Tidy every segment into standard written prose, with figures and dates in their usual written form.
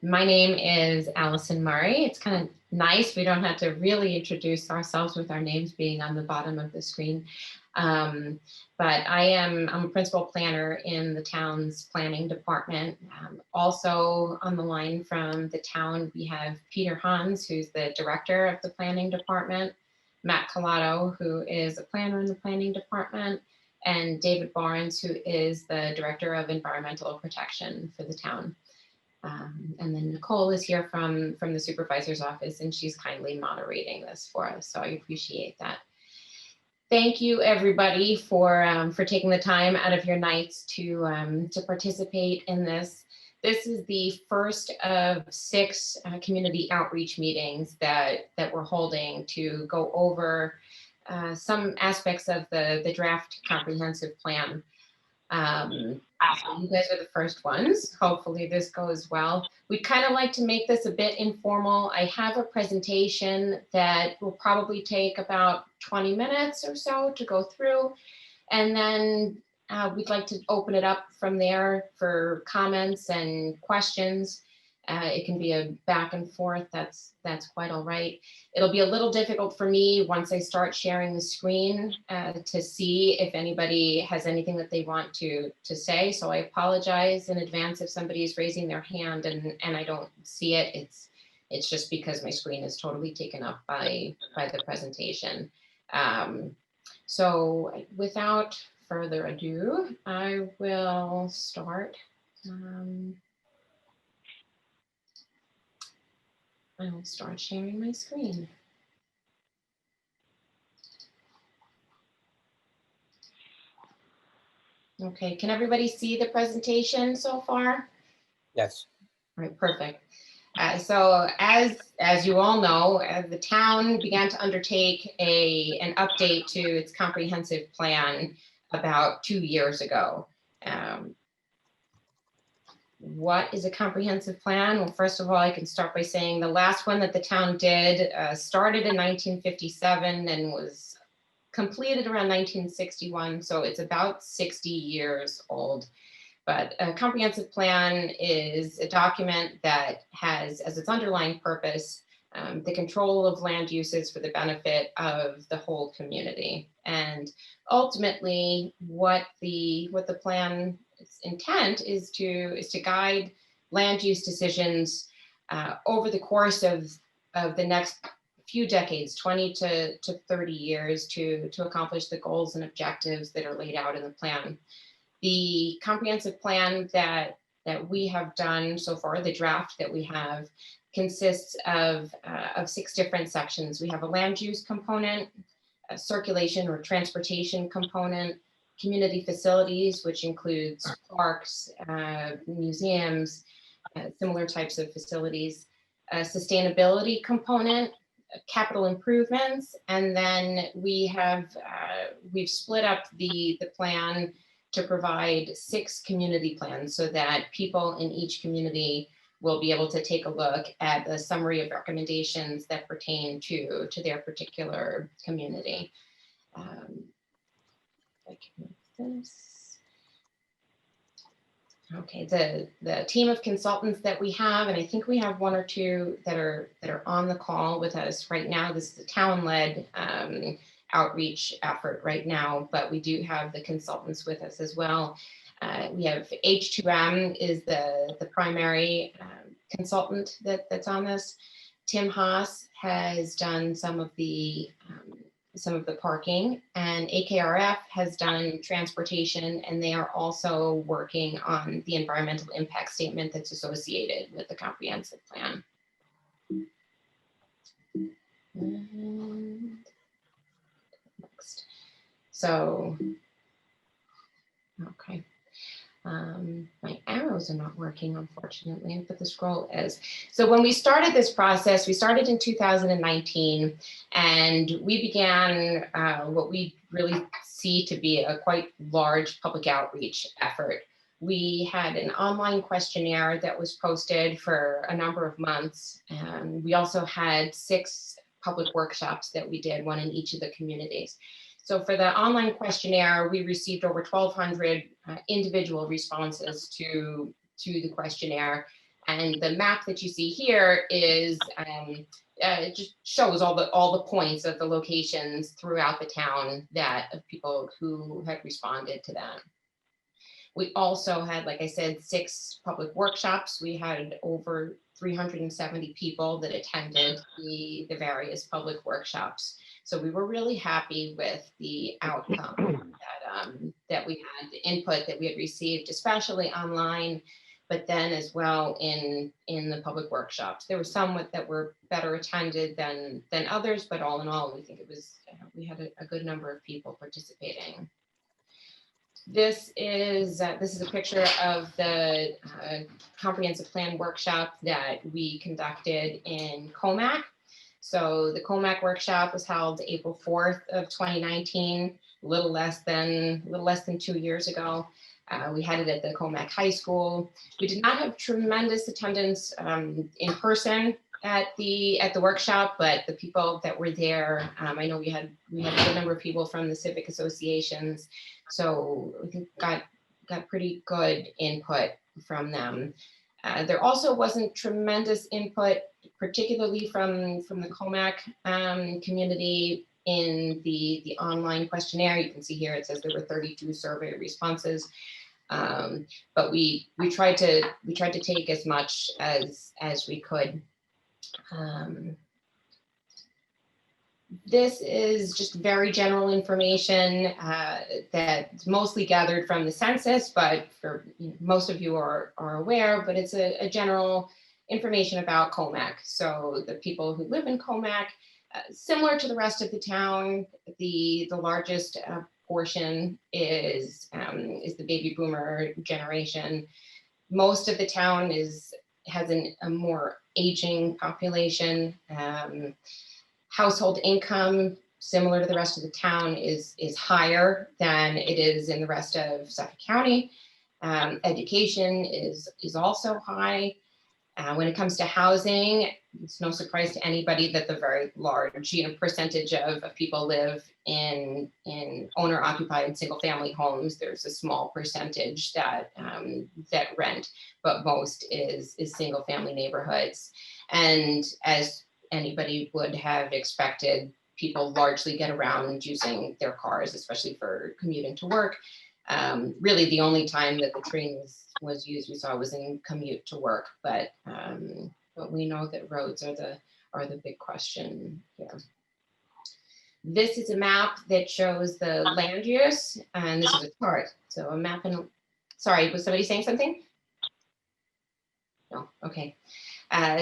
My name is Allison Murray. It's kind of nice. We don't have to really introduce ourselves with our names being on the bottom of the screen. But I'm a principal planner in the town's planning department. Also on the line from the town, we have Peter Hans, who's the director of the planning department, Matt Collado, who is a planner in the planning department, and David Barnes, who is the director of environmental protection for the town. And then Nicole is here from the supervisor's office, and she's kindly moderating this for us, so I appreciate that. Thank you, everybody, for taking the time out of your nights to participate in this. This is the first of 6 community outreach meetings that we're holding to go over some aspects of the draft comprehensive plan. So you guys are the first ones. Hopefully this goes well. We'd kind of like to make this a bit informal. I have a presentation that will probably take about 20 minutes or so to go through. And then we'd like to open it up from there for comments and questions. It can be a back and forth. That's quite all right. It'll be a little difficult for me once I start sharing the screen to see if anybody has anything that they want to say. So I apologize in advance if somebody is raising their hand and I don't see it. It's just because my screen is totally taken up by the presentation. So without further ado, I will start. I will start sharing my screen. Okay, can everybody see the presentation so far? Yes. All right, perfect. So as you all know, the town began to undertake an update to its comprehensive plan about 2 years ago. What is a comprehensive plan? Well, first of all, I can start by saying the last one that the town did started in 1957 and was completed around 1961. So it's about 60 years old. But a comprehensive plan is a document that has as its underlying purpose the control of land uses for the benefit of the whole community. And ultimately, what the plan's intent is to guide land use decisions over the course of the next few decades, 20 to 30 years, to accomplish the goals and objectives that are laid out in the plan. The comprehensive plan that we have done so far, the draft that we have, consists of 6 different sections. We have a land use component, a circulation or transportation component, community facilities, which includes parks, museums, similar types of facilities, a sustainability component, capital improvements, and then we've split up the plan to provide 6 community plans so that people in each community will be able to take a look at the summary of recommendations that pertain to their particular community. I can move this. Okay, the team of consultants that we have, and I think we have 1 or 2 that are on the call with us right now. This is a town-led outreach effort right now, but we do have the consultants with us as well. We have H2M is the primary consultant that's on this. Tim Haas has done some of the parking, and AKRF has done transportation, and they are also working on the environmental impact statement that's associated with the comprehensive plan. And next. So, okay. My arrows are not working, unfortunately, but the scroll is. So when we started this process, we started in 2019, and we began what we really see to be a quite large public outreach effort. We had an online questionnaire that was posted for a number of months. And we also had 6 public workshops that we did, 1 in each of the communities. So for the online questionnaire, we received over 1,200 individual responses to the questionnaire. And the map that you see here is it just shows all the points of the locations throughout the town that of people who had responded to that. We also had, like I said, 6 public workshops. We had over 370 people that attended the various public workshops. So we were really happy with the outcome that we had, the input that we had received, especially online, but then as well in the public workshops. There were some that were better attended than others, but all in all, we think it was, we had a good number of people participating. This is a picture of the comprehensive plan workshop that we conducted in Commack. So the Commack workshop was held April 4th of 2019, a little less than 2 years ago. We had it at the Commack High School. We did not have tremendous attendance in person at the workshop, but the people that were there, I know we had a good number of people from the civic associations, so we think got pretty good input from them. There also wasn't tremendous input, particularly from the Commack community in the online questionnaire. You can see here it says there were 32 survey responses, but we tried to take as much as we could. This is just very general information that's mostly gathered from the census, but for most of you are aware, but it's a general information about Commack. So the people who live in Commack, similar to the rest of the town, the largest portion is the baby boomer generation. Most of the town has a more aging population. Household income, similar to the rest of the town, is higher than it is in the rest of Suffolk County. Education is also high. When it comes to housing, it's no surprise to anybody that the very large percentage of people live in owner-occupied single-family homes. There's a small percentage that rent, but most is single-family neighborhoods. And as anybody would have expected, people largely get around using their cars, especially for commuting to work. Really, the only time that the train was used, we saw, was in commute to work. But we know that roads are the big question here. This is a map that shows the land use, and this is a chart. So a map and, sorry, was somebody saying something? No, okay.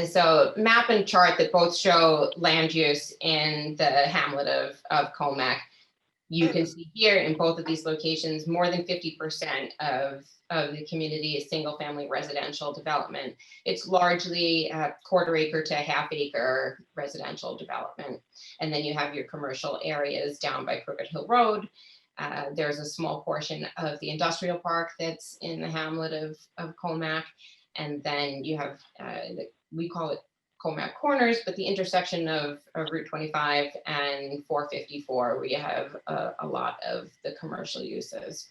So map and chart that both show land use in the hamlet of Commack. You can see here in both of these locations, more than 50% of the community is single family residential development. It's largely quarter acre to half acre residential development. And then you have your commercial areas down by Crooked Hill Road. There's a small portion of the industrial park that's in the hamlet of Commack. And then you have, we call it Commack Corners, but the intersection of Route 25 and 454, where you have a lot of the commercial uses.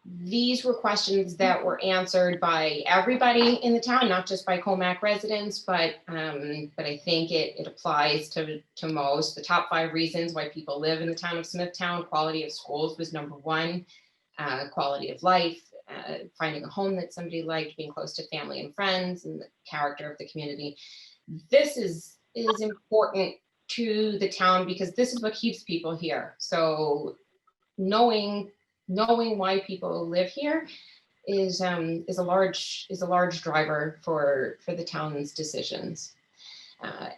These were questions that were answered by everybody in the town, not just by Commack residents, but I think it applies to most. The top 5 reasons why people live in the town of Smithtown: quality of schools was number 1, quality of life, finding a home that somebody liked, being close to family and friends, and the character of the community. This is important to the town because this is what keeps people here. So knowing why people live here is a large driver for the town's decisions.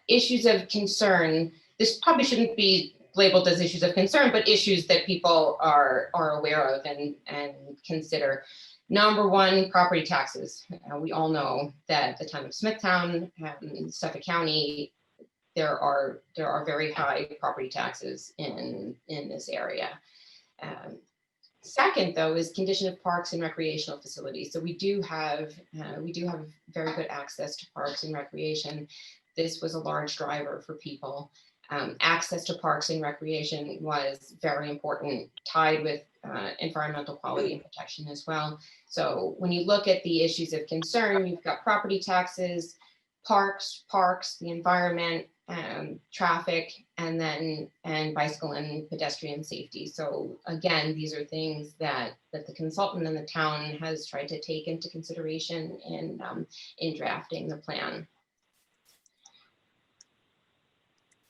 Issues of concern. This probably shouldn't be labeled as issues of concern, but issues that people are aware of and consider. Number 1, property taxes. We all know that the town of Smithtown, Suffolk County, there are very high property taxes in this area. Second, though, is condition of parks and recreational facilities. So we do have very good access to parks and recreation. This was a large driver for people. Access to parks and recreation was very important, tied with environmental quality and protection as well. So when you look at the issues of concern, you've got property taxes, parks, the environment, traffic, and bicycle and pedestrian safety. So again, these are things that the consultant and the town has tried to take into consideration in drafting the plan.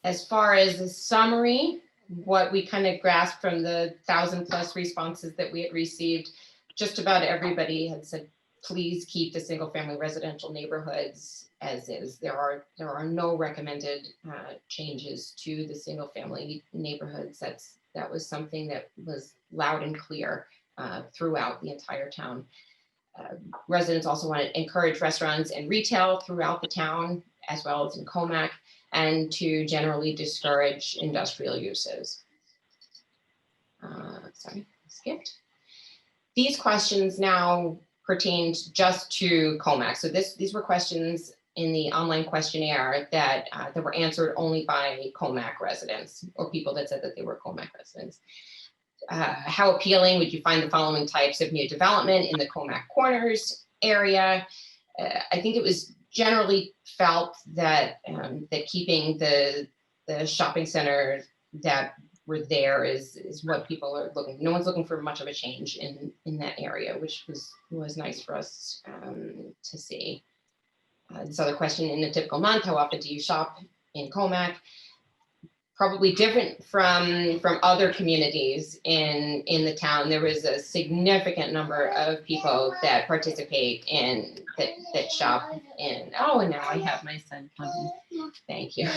As far as the summary, what we kind of grasped from the 1,000+ responses that we had received, just about everybody had said, please keep the single family residential neighborhoods as is. There are no recommended changes to the single family neighborhoods. That was something that was loud and clear throughout the entire town. Residents also want to encourage restaurants and retail throughout the town, as well as in Commack, and to generally discourage industrial uses. Sorry, I skipped. These questions now pertained just to Commack. So these were questions in the online questionnaire that were answered only by Commack residents, or people that said that they were Commack residents. How appealing would you find the following types of new development in the Commack Corners area? I think it was generally felt that that keeping the shopping center that were there is what people are looking. No one's looking for much of a change in that area, which was nice for us to see. This other question: in a typical month, how often do you shop in Commack? Probably different from other communities in the town. There was a significant number of people that participate in that shop in. Oh, and now I have my son coming. Thank you.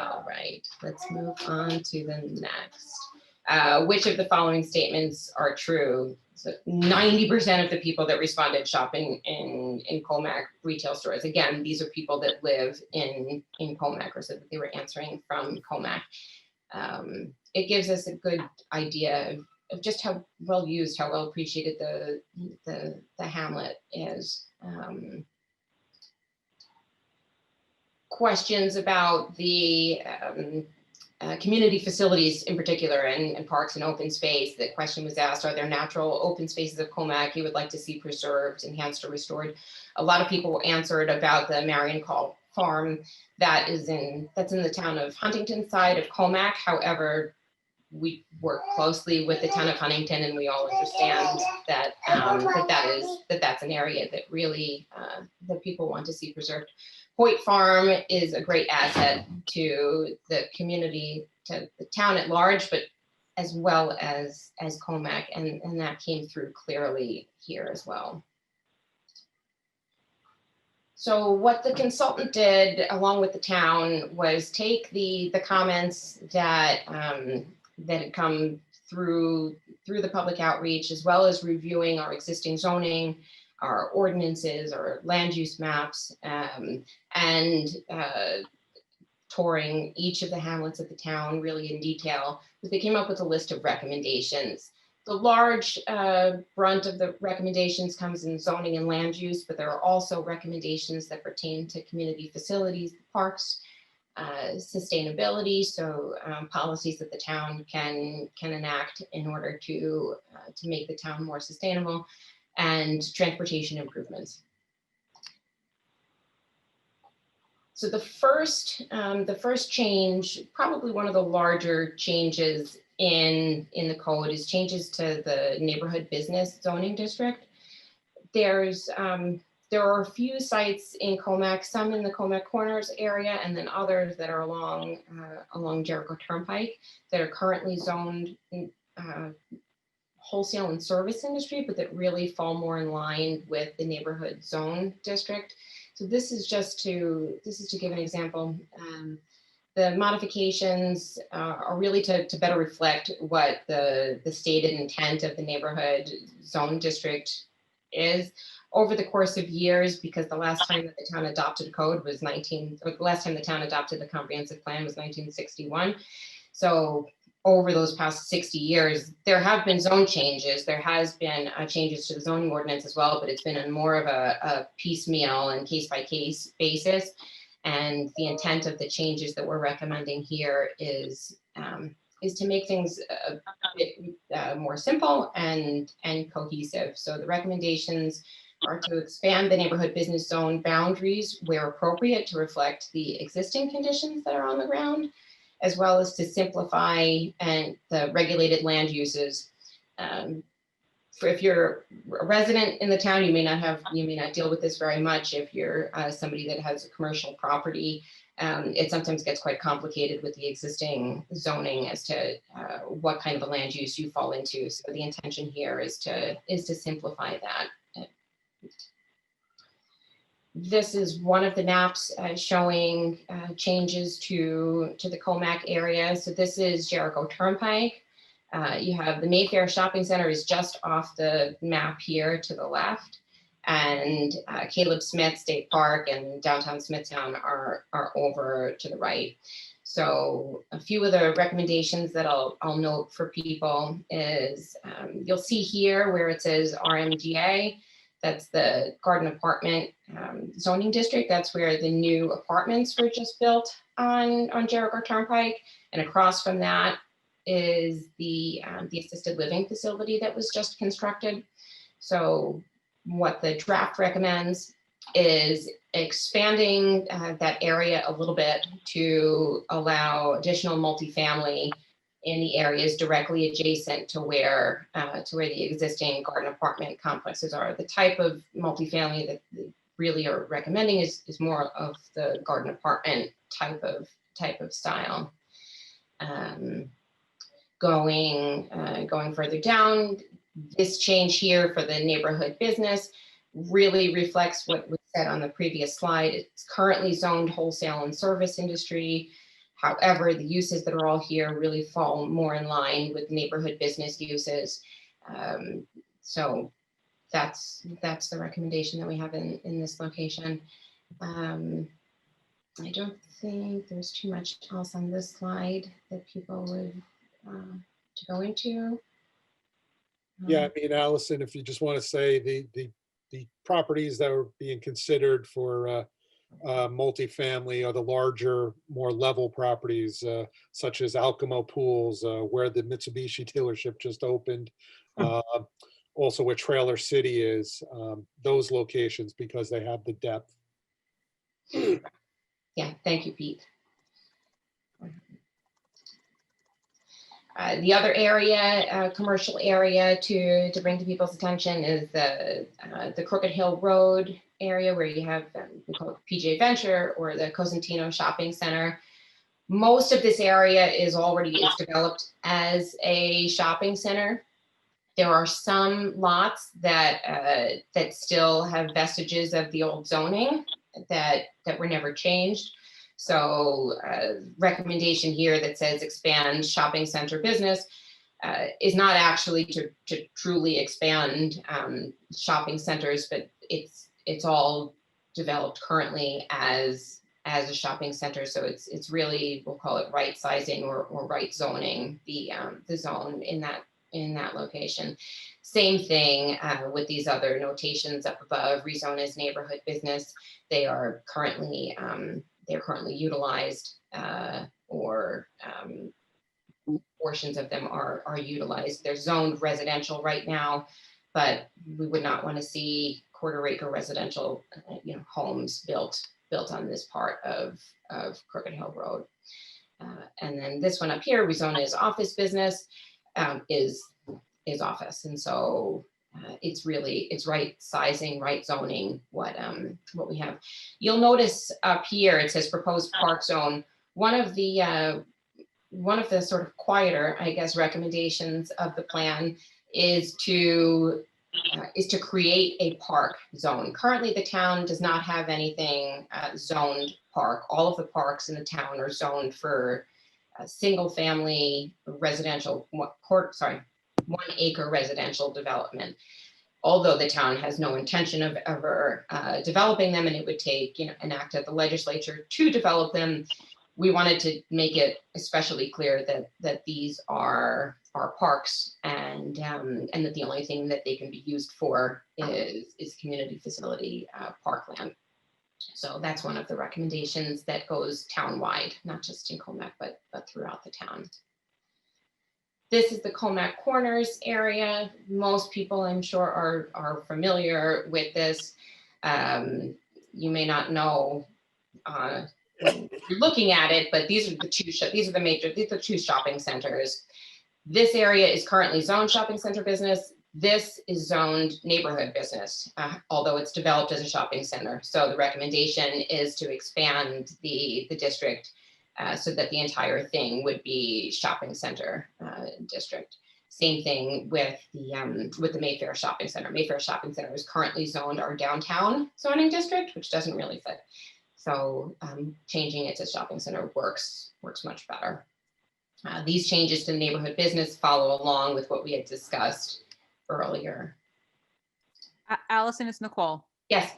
All right, let's move on to the next. Which of the following statements are true? So 90% of the people that responded shopping in Commack retail stores. Again, these are people that live in Commack, or said that they were answering from Commack. It gives us a good idea of just how well used, how well appreciated the hamlet is. Questions about the community facilities in particular, and parks and open space. The question was asked: are there natural open spaces of Commack you would like to see preserved, enhanced, or restored? A lot of people answered about the Marion Call Farm that's in the town of Huntington side of Commack. However, we work closely with the town of Huntington, and we all understand that that's an area that really that people want to see preserved. Hoyt Farm is a great asset to the community, to the town at large, but as well as Commack, and that came through clearly here as well. So what the consultant did, along with the town, was take the comments that had come through the public outreach, as well as reviewing our existing zoning, our ordinances, our land use maps, and touring each of the hamlets of the town really in detail. But they came up with a list of recommendations. The large brunt of the recommendations comes in zoning and land use, but there are also recommendations that pertain to community facilities, parks, sustainability, so policies that the town can enact in order to make the town more sustainable, and transportation improvements. So the first change, probably one of the larger changes in the code, is changes to the neighborhood business zoning district. There are a few sites in Commack, some in the Commack Corners area, and then others that are along Jericho Turnpike that are currently zoned in, wholesale and service industry, but that really fall more in line with the neighborhood zone district. So this is just to give an example. The modifications are really to better reflect what the stated intent of the neighborhood zone district is. Over the course of years, because the last time that the town adopted code was the last time the town adopted the comprehensive plan was 1961. So over those past 60 years, there have been zone changes. There has been changes to the zoning ordinance as well, but it's been in more of a piecemeal and case-by-case basis. And the intent of the changes that we're recommending here is to make things a bit more simple and cohesive. So the recommendations are to expand the neighborhood business zone boundaries where appropriate to reflect the existing conditions that are on the ground, as well as to simplify and the regulated land uses. If you're a resident in the town, you may not deal with this very much. If you're somebody that has a commercial property, it sometimes gets quite complicated with the existing zoning as to what kind of a land use you fall into. So the intention here is to simplify that. This is one of the maps showing changes to the Commack area. So this is Jericho Turnpike. You have the Mayfair Shopping Center is just off the map here to the left, and Caleb Smith State Park and downtown Smithtown are over to the right. So a few of the recommendations that I'll note for people is you'll see here where it says RMGA. That's the Garden Apartment zoning district. That's where the new apartments were just built on Jericho Turnpike. And across from that is the assisted living facility that was just constructed. So what the draft recommends is expanding that area a little bit to allow additional multifamily in the areas directly adjacent to where the existing garden apartment complexes are. The type of multifamily that they really are recommending is more of the garden apartment type of style. Going further down, this change here for the neighborhood business really reflects what was said on the previous slide. It's currently zoned wholesale and service industry. However, the uses that are all here really fall more in line with neighborhood business uses. So that's the recommendation that we have in this location. I don't think there's too much else on this slide that people would to go into. Yeah, I mean, Allison, if you just want to say the properties that were being considered for multifamily are the larger, more level properties, such as Alcamo Pools, where the Mitsubishi dealership just opened. Also where Trailer City is, those locations, because they have the depth. Yeah, thank you, Pete. The other area, commercial area to bring to people's attention is the Crooked Hill Road area where you have we call it PJ Venture or the Cosentino Shopping Center. Most of this area is developed as a shopping center. There are some lots that still have vestiges of the old zoning that were never changed. So recommendation here that says expand shopping center business is not actually to truly expand shopping centers, but it's all developed currently as a shopping center. So it's really, we'll call it right sizing or right zoning the zone in that location. Same thing with these other notations up above, rezone as neighborhood business. They are currently utilized or portions of them are utilized. They're zoned residential right now, but we would not want to see quarter acre residential homes built on this part of Crooked Hill Road. And then this one up here, rezone as office business, is office. And so it's right sizing, right zoning what we have. You'll notice up here it says proposed park zone. One of the sort of quieter, I guess, recommendations of the plan is to create a park zone. Currently, the town does not have anything zoned park. All of the parks in the town are zoned for single family residential, 1 acre residential development. Although the town has no intention of ever developing them, and it would take an act of the legislature to develop them, we wanted to make it especially clear that these are parks and that the only thing that they can be used for is community facility parkland. So that's one of the recommendations that goes town-wide, not just in Commack, but throughout the town. This is the Commack Corners area. Most people, I'm sure, are familiar with this. You may not know when you're looking at it, but these are the two shopping centers. This area is currently zoned shopping center business. This is zoned neighborhood business, although it's developed as a shopping center. So the recommendation is to expand the district so that the entire thing would be shopping center district. Same thing with the Mayfair Shopping Center. Mayfair Shopping Center is currently zoned our downtown zoning district, which doesn't really fit. So changing it to shopping center works much better. These changes to neighborhood business follow along with what we had discussed earlier. Allison, it's Nicole. Yes.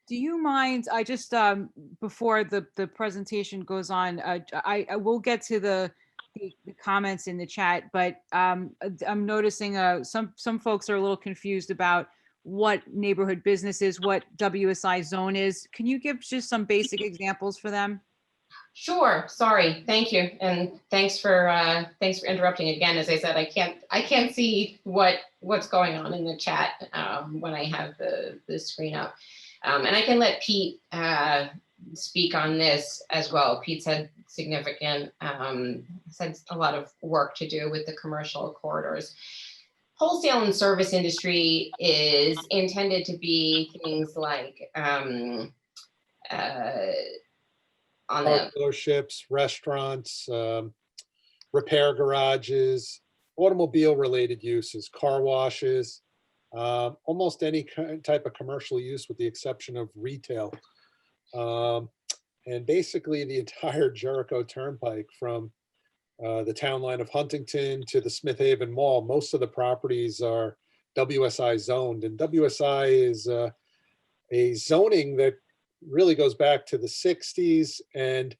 Do you mind, I just, before the presentation goes on, I will get to the comments in the chat, but I'm noticing some folks are a little confused about what neighborhood business is, what WSI zone is. Can you give just some basic examples for them? Sure. Sorry. Thank you, and thanks for interrupting again. As I said, I can't see what's going on in the chat when I have the screen up, and I can let Pete speak on this as well. Pete's had significant, had a lot of work to do with the commercial corridors. Wholesale and service industry is intended to be things like on car dealerships, restaurants, repair garages, automobile related uses, car washes, almost any type of commercial use with the exception of retail. And basically the entire Jericho Turnpike from the town line of Huntington to the Smith Haven Mall, most of the properties are WSI zoned, and WSI is a zoning that really goes back to the 60s, and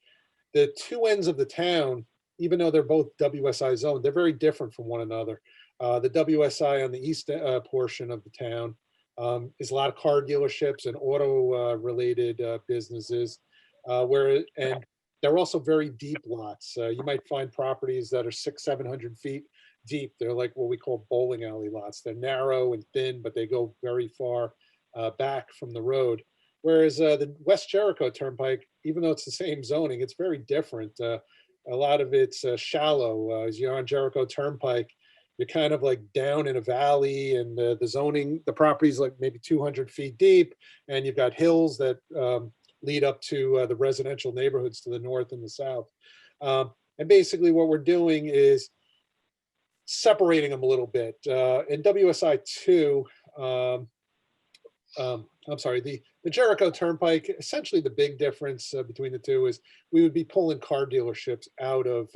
the two ends of the town, even though they're both WSI zoned, they're very different from one another. The WSI on the east portion of the town is a lot of car dealerships and auto related businesses, and they're also very deep lots. You might find properties that are 600-700 feet deep. They're like what we call bowling alley lots. They're narrow and thin, but they go very far back from the road. Whereas the West Jericho Turnpike, even though it's the same zoning, it's very different. A lot of it's shallow. As you're on Jericho Turnpike, you're kind of like down in a valley, and the zoning, the property's like maybe 200 feet deep, and you've got hills that lead up to the residential neighborhoods to the north and the south. And basically what we're doing is separating them a little bit. In WSI 2, I'm sorry, the Jericho Turnpike, essentially the big difference between the two is we would be pulling car dealerships out of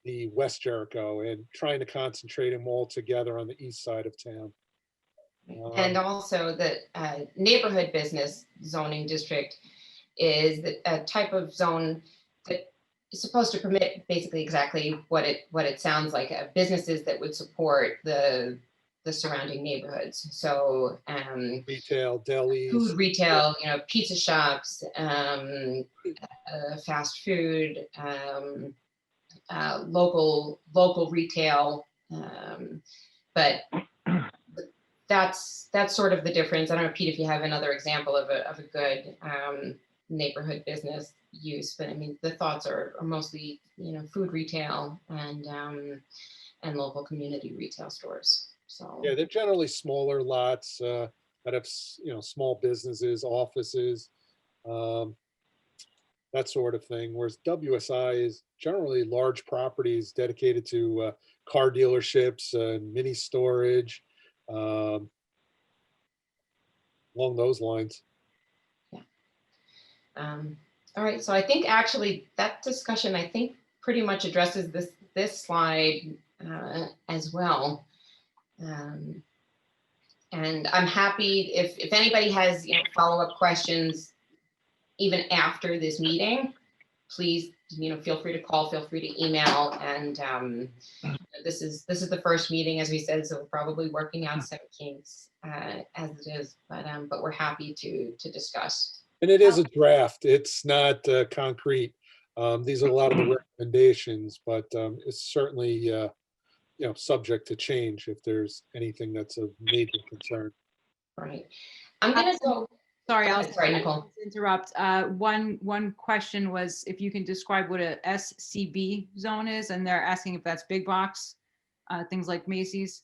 the West Jericho and trying to concentrate them all together on the east side of town. And also the neighborhood business zoning district is a type of zone that is supposed to permit basically exactly what it sounds like, businesses that would support the surrounding neighborhoods. So retail, delis, food retail, pizza shops, fast food, local retail, but that's sort of the difference. I don't know, Pete, if you have another example of a good neighborhood business use, but I mean the thoughts are mostly food retail and local community retail stores. So yeah, they're generally smaller lots that have small businesses, offices, that sort of thing. Whereas WSI is generally large properties dedicated to car dealerships and mini storage, along those lines. Yeah. All right. So I think actually that discussion pretty much addresses this slide as well. And I'm happy if anybody has follow-up questions even after this meeting, please feel free to call, feel free to email. And this is the first meeting, as we said, so we're probably working out some kinks as it is, but we're happy to discuss And it is a draft. It's not concrete. These are a lot of the recommendations, but it's certainly, subject to change if there's anything that's of major concern. Right. I'm gonna go. Sorry, Go I'll ahead. Sorry, Nicole. interrupt. One question was if you can describe what a SCB zone is, and they're asking if that's big box, things like Macy's.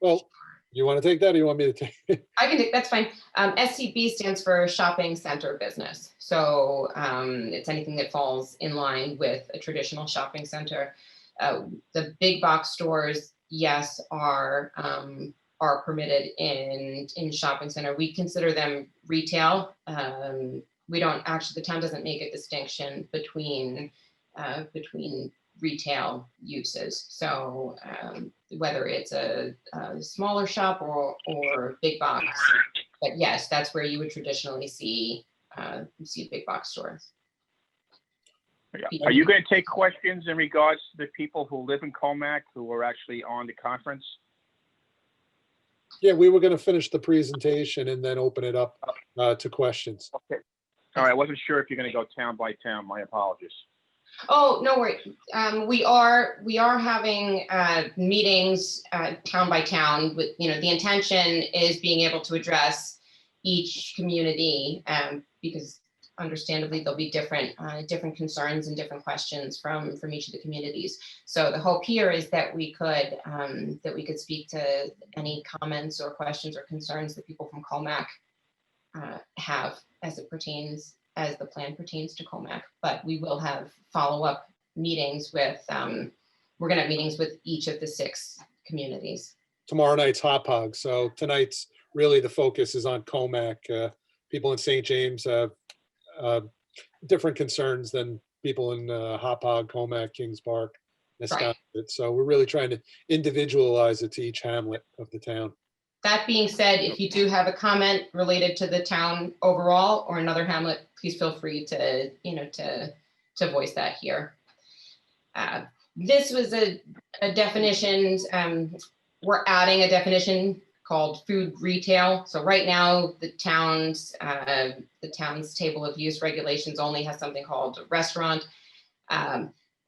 Well, you want to take that or you want me to take it? I can, that's fine. SCB stands for shopping center business. So it's anything that falls in line with a traditional shopping center. The big box stores, yes, are permitted in shopping center. We consider them retail. We don't actually, the town doesn't make a distinction between retail uses. So whether it's a smaller shop or big box, but yes, that's where you would traditionally see big box stores. Are you going to take questions in regards to the people who live in Commack who are actually on the conference? Yeah, we were going to finish the presentation and then open it up to questions. Okay. All right. I wasn't sure if you're going to go town by town. My apologies. Oh, no worries. We are having meetings town by town with, the intention is being able to address each community because understandably there'll be different concerns and different questions from each of the communities. So the hope here is that we could speak to any comments or questions or concerns that people from Commack have as the plan pertains to Commack. But we will have follow-up meetings with we're gonna have meetings with each of the 6 communities. Tomorrow night's Hop Hog. So tonight's really the focus is on Commack. People in St. James have different concerns than people in Hop Hog, Commack, Kings Park, Nescott. So we're really trying to individualize it to each hamlet of the town. That being said, if you do have a comment related to the town overall or another hamlet, please feel free to, to voice that here. This was a definition. We're adding a definition called food retail. So right now, the town's table of use regulations only has something called a restaurant.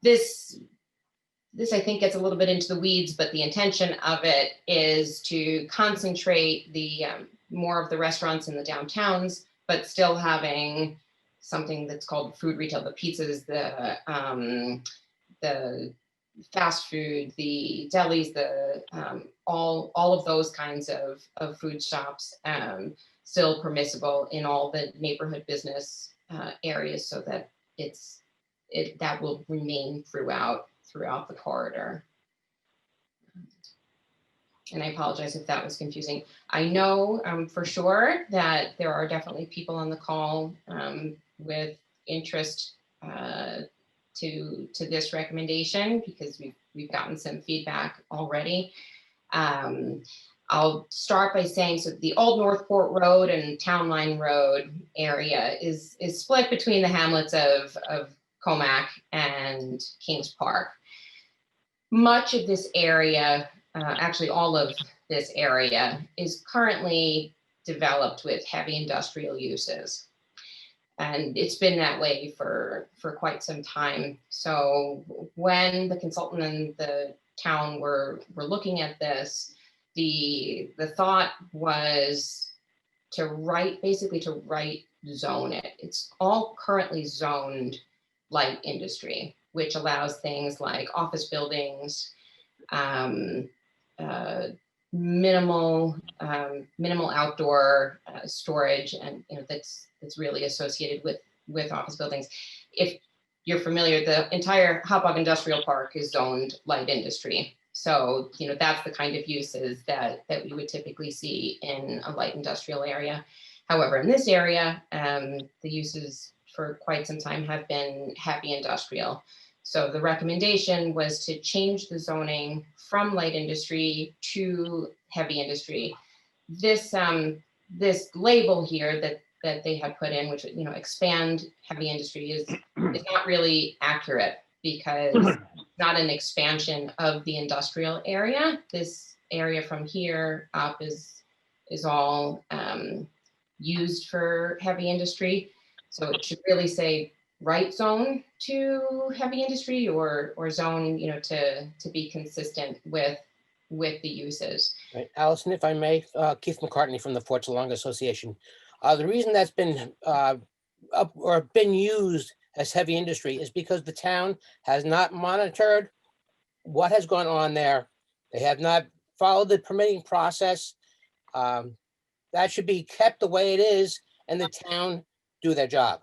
This I think gets a little bit into the weeds, but the intention of it is to concentrate the more of the restaurants in the downtowns, but still having something that's called food retail, the pizzas, the fast food, the delis, all of those kinds of food shops still permissible in all the neighborhood business areas, so that that will remain throughout the corridor. And I apologize if that was confusing. I know for sure that there are definitely people on the call with interest to this recommendation, because we've gotten some feedback already. I'll start by saying, so the Old Northport Road and Town Line Road area is split between the hamlets of Commack and Kings Park. Much of this area, actually all of this area, is currently developed with heavy industrial uses. And it's been that way for quite some time. So when the consultant and the town were looking at this, the thought was basically to right zone it. It's all currently zoned light industry, which allows things like office buildings, minimal outdoor storage, and that's really associated with office buildings. If you're familiar, the entire Hop Hog Industrial Park is zoned light industry. So that's the kind of uses that we would typically see in a light industrial area. However, in this area, the uses for quite some time have been heavy industrial. So the recommendation was to change the zoning from light industry to heavy industry. This label here that they had put in, which expand heavy industry, is not really accurate, because it's not an expansion of the industrial area. This area from here up is all used for heavy industry. So it should really say right zone to heavy industry or zone, to be consistent with the uses. Right. Allison, if I may, Keith McCartney from the Fort Salonga Association. The reason that's been up or been used as heavy industry is because the town has not monitored what has gone on there. They have not followed the permitting process. That should be kept the way it is and the town do their job.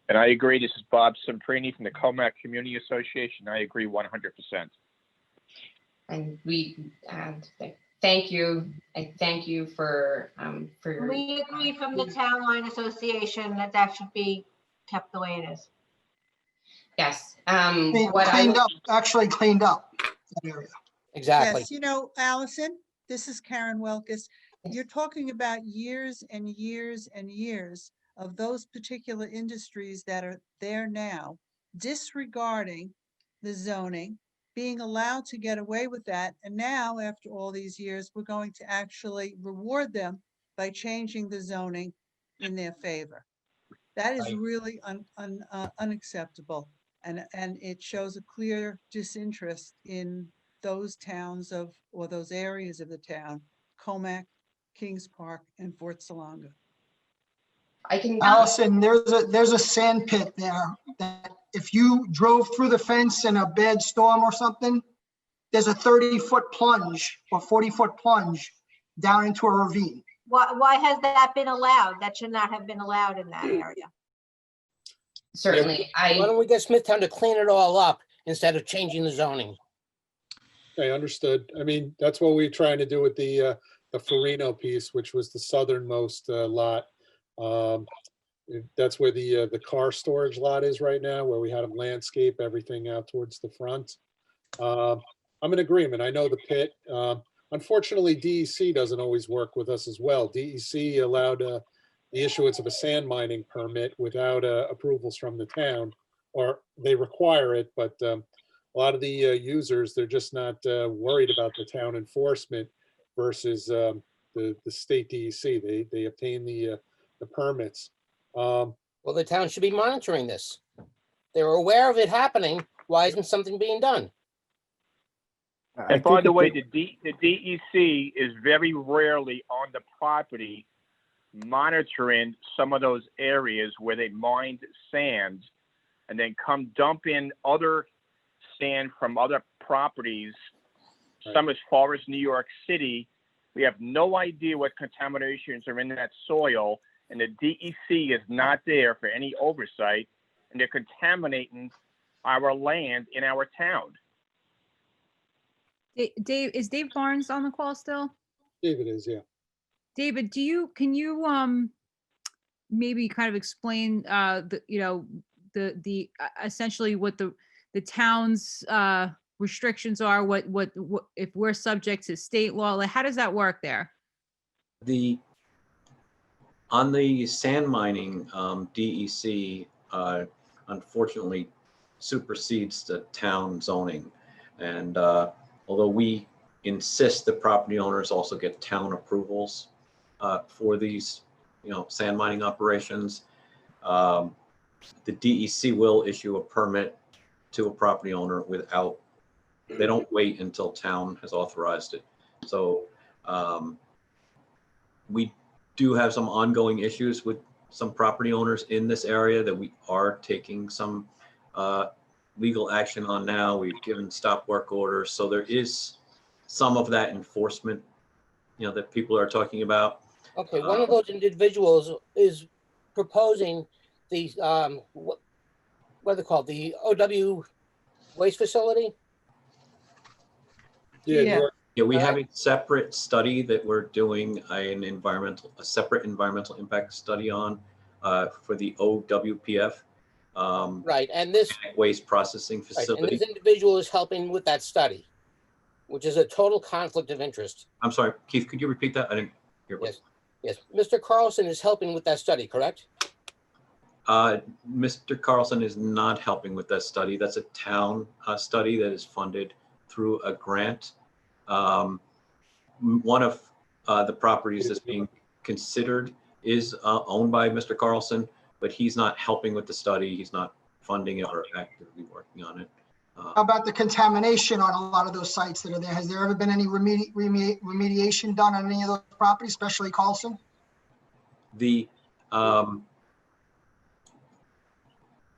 And I agree. This is Bob Semprini from the Commack Community Association. I agree 100%. And we thank you. I thank you for We agree from the Town Line Association that should be kept the way it is. yes. Actually cleaned up that area. Exactly. Yes, Allison, this is Karen Welkes. You're talking about years and years and years of those particular industries that are there now, disregarding the zoning, being allowed to get away with that. And now, after all these years, we're going to actually reward them by changing the zoning in their favor. That is Right. really unacceptable. And it shows a clear disinterest in those towns or those areas of the town, Commack, Kings Park, and Fort Salonga. I can. Allison, there's a sand pit there that if you drove through the fence in a bad storm or something, there's a 30-foot plunge or 40-foot plunge down into a ravine. Why has that been allowed? That should not have been allowed in that area. Certainly, Why don't we get Smithtown to clean it all up instead of changing the zoning? Okay, understood. I mean, that's what we're trying to do with the Farino piece, which was the southernmost lot. That's where the car storage lot is right now, where we had them landscape everything out towards the front. I'm in agreement. I know the pit. Unfortunately, DEC doesn't always work with us as well. DEC allowed the issuance of a sand mining permit without approvals from the town, or they require it, but a lot of the users, they're just not worried about the town enforcement versus the state DEC. They obtain the permits. Well, the town should be monitoring this. They were aware of it happening. Why isn't something being done? And by the way, the DEC is very rarely on the property monitoring some of those areas where they mined sand and then come dump in other sand from other properties, some as far as New York City. We have no idea what contaminations are in that soil, and the DEC is not there for any oversight, and they're contaminating our land in our town. Dave, is Dave Barnes on the call still? David is, yeah. David, can you maybe kind of explain the essentially what the town's restrictions are, what if we're subject to state law, like how does that work there? On the sand mining, DEC unfortunately supersedes the town zoning, and although we insist that property owners also get town approvals for these, sand mining operations, the DEC will issue a permit to a property owner without, they don't wait until town has authorized it. So we do have some ongoing issues with some property owners in this area that we are taking some legal action on now. We've given stop work orders. So there is some of that enforcement, that people are talking about. Okay, one of those individuals is proposing the, what are they called? The OW waste facility? Yeah. Yeah, we have a separate study that we're doing a separate environmental impact study on for the OWPF. Right, and this Waste processing right, facility. and this individual is helping with that study, which is a total conflict of interest. I'm sorry, Keith, could you repeat that? I didn't hear what. Yes, Mr. Carlson is helping with that study, correct? Mr. Carlson is not helping with that study. That's a town study that is funded through a grant. One of the properties that's being considered is owned by Mr. Carlson, but he's not helping with the study. He's not funding it or actively working on it. How about the contamination on a lot of those sites that are there? Has there ever been any remediation done on any of those properties, especially Carlson? The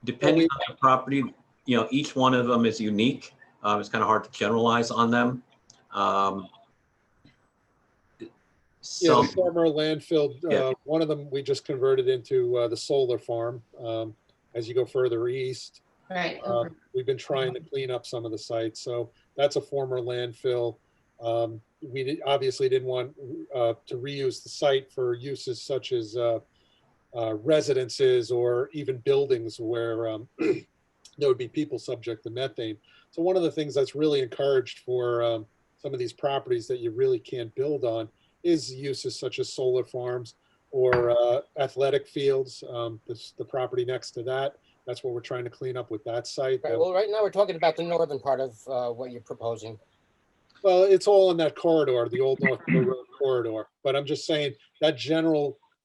depending on the property, you know, each one of them is unique. It's kind of hard to generalize on them. Yeah, Some, the former landfill, Yeah. one of them we just converted into the solar farm. As you go further east, Right. we've been trying to clean up some of the sites. So that's a former landfill. Obviously didn't want to reuse the site for uses such as residences or even buildings where there would be people subject to methane. So one of the things that's really encouraged for some of these properties that you really can't build on is uses such as solar farms or athletic fields. The property next to that, that's what we're trying to clean up with that site. Right, well, right now we're talking about the northern part of what you're proposing. Well, it's all in that corridor, the old North River Road corridor. But I'm just saying that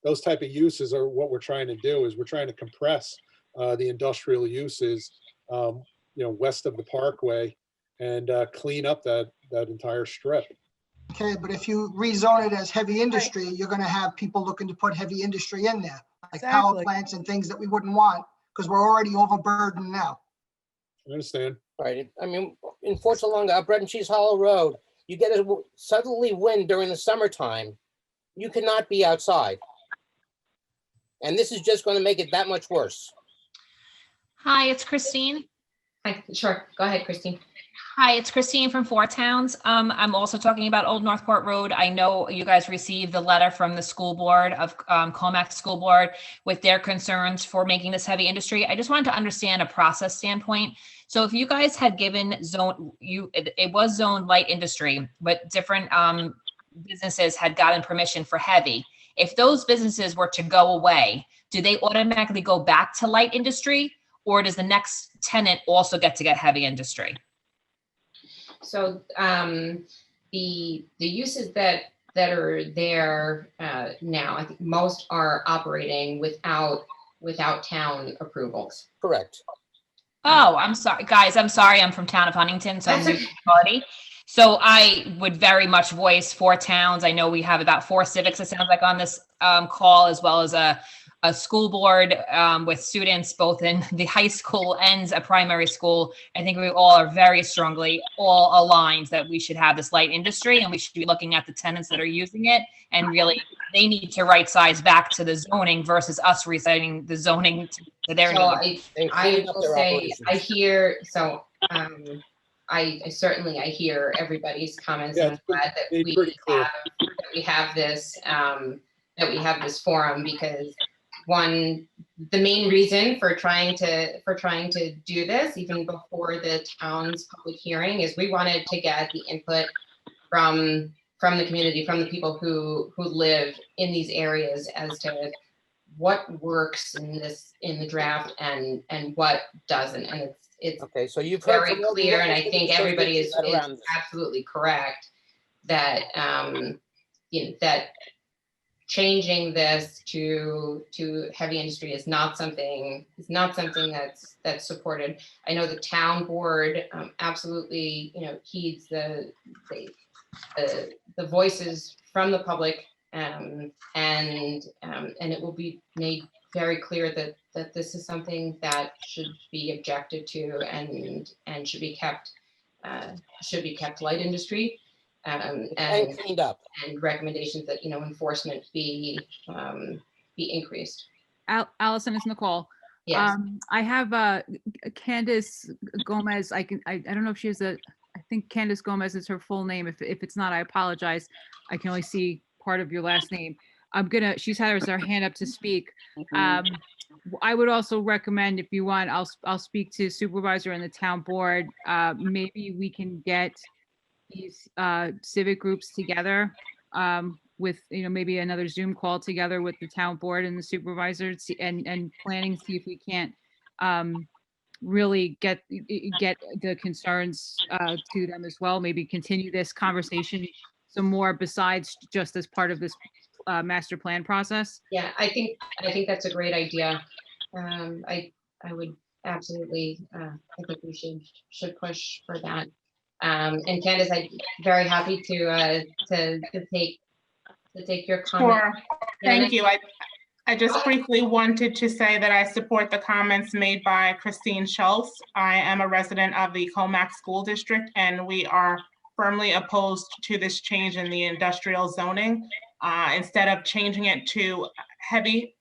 those type of uses are what we're trying to do, is we're trying to compress the industrial uses, west of the Parkway and clean up that entire strip. Okay, but if you rezone it as heavy industry, you're gonna have people looking to put heavy industry in there, like power Exactly. plants and things that we wouldn't want, because we're already overburdened now. I understand. Right, I mean, in Fort Salonga, up Bread and Cheese Hollow Road, you get a southerly wind during the summertime. You cannot be outside. And this is just going to make it that much worse. Hi, it's Christine. Hi, sure. Go ahead, Christine. Hi, it's Christine from Four Towns. I'm also talking about Old Northport Road. I know you guys received the letter from the school board of Commack School Board with their concerns for making this heavy industry. I just wanted to understand a process standpoint. So if you guys had given it was zoned light industry, but different businesses had gotten permission for heavy. If those businesses were to go away, do they automatically go back to light industry, or does the next tenant also get to get heavy industry? So the uses that are there now, I think most are operating without town approvals. Correct. Oh, I'm sorry, guys. I'm sorry. I'm from town of Huntington, so I'm That's new to the party. So I would very much voice Four Towns. I know we have about 4 civics, it sounds like, on this call, as well as a school board with students both in the high school and a primary school. I think we all are very strongly all aligned that we should have this light industry, and we should be looking at the tenants that are using it, and really they need to right size back to the zoning versus us reciting the zoning to their So needs. I will say, I hear, so I certainly, I hear everybody's comments. Yeah, And I'm glad that made pretty clear. we have this, forum, because one, the main reason for trying to do this, even before the town's public hearing, is we wanted to get the input from the community, from the people who live in these areas, as to what works in the draft and what doesn't. And it's Okay, so you've heard very from all the clear, and I local think associations everybody is around this. absolutely correct that that changing this to heavy industry is not something that's supported. I know the town board absolutely heeds the voices from the public, and it will be made very clear that this is something that should be objected to and should be kept light industry, And and cleaned up. recommendations that enforcement be increased. Allison, it's Nicole. Yes. I have Candace Gomez. I don't know if she has I think Candace Gomez is her full name. If it's not, I apologize. I can only see part of your last name. She's had her hand up to speak. I would also recommend, if you want, I'll speak to supervisor and the town board. Maybe we can get these civic groups together with maybe another Zoom call together with the town board and the supervisors and planning, see if we can't really get the concerns to them as well. Maybe continue this conversation some more besides just as part of this master plan process? Yeah, I think that's a great idea. I would absolutely, I think we should push for that. And Candace, I'm very happy to take your comment. Sure. Thank you. I just briefly wanted to say that I support the comments made by Christine Schultz. I am a resident of the Commack School District, and we are firmly opposed to this change in the industrial zoning. Instead of changing it to heavy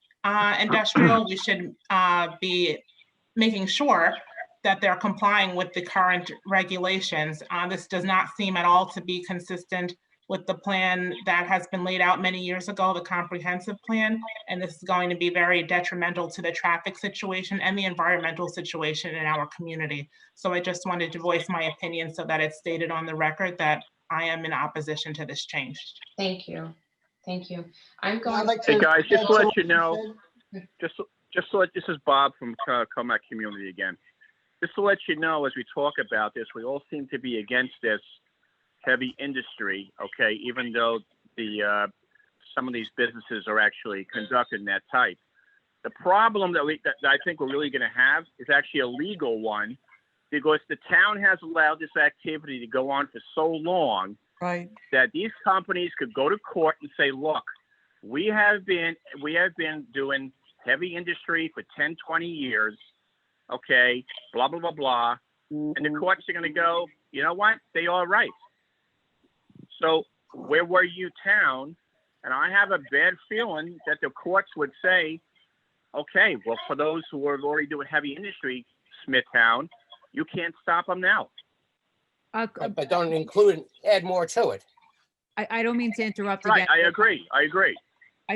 industrial, we should be making sure that they're complying with the current regulations. This does not seem at all to be consistent with the plan that has been laid out many years ago, the comprehensive plan, and this is going to be very detrimental to the traffic situation and the environmental situation in our community. So I just wanted to voice my opinion so that it's stated on the record that I am in opposition to this change. Thank you. Thank you. I'd going. like Hey to guys, just add to let what you know, said. this is Bob from Commack Community again. Just to let you know, as we talk about this, we all seem to be against this heavy industry, okay, even though the some of these businesses are actually conducting that type. The problem that I think we're really going to have is actually a legal one, because the town has allowed this activity to go on for so long Right. that these companies could go to court and say, look, we have been doing heavy industry for 10, 20 years, okay, blah, blah, blah, blah. And the courts are going to go, you know what? They are right. So where were you, town? And I have a bad feeling that the courts would say, okay, well, for those who are already doing heavy industry, Smithtown, you can't stop them now. But don't add more to it. I don't mean to interrupt Right, again. I agree. I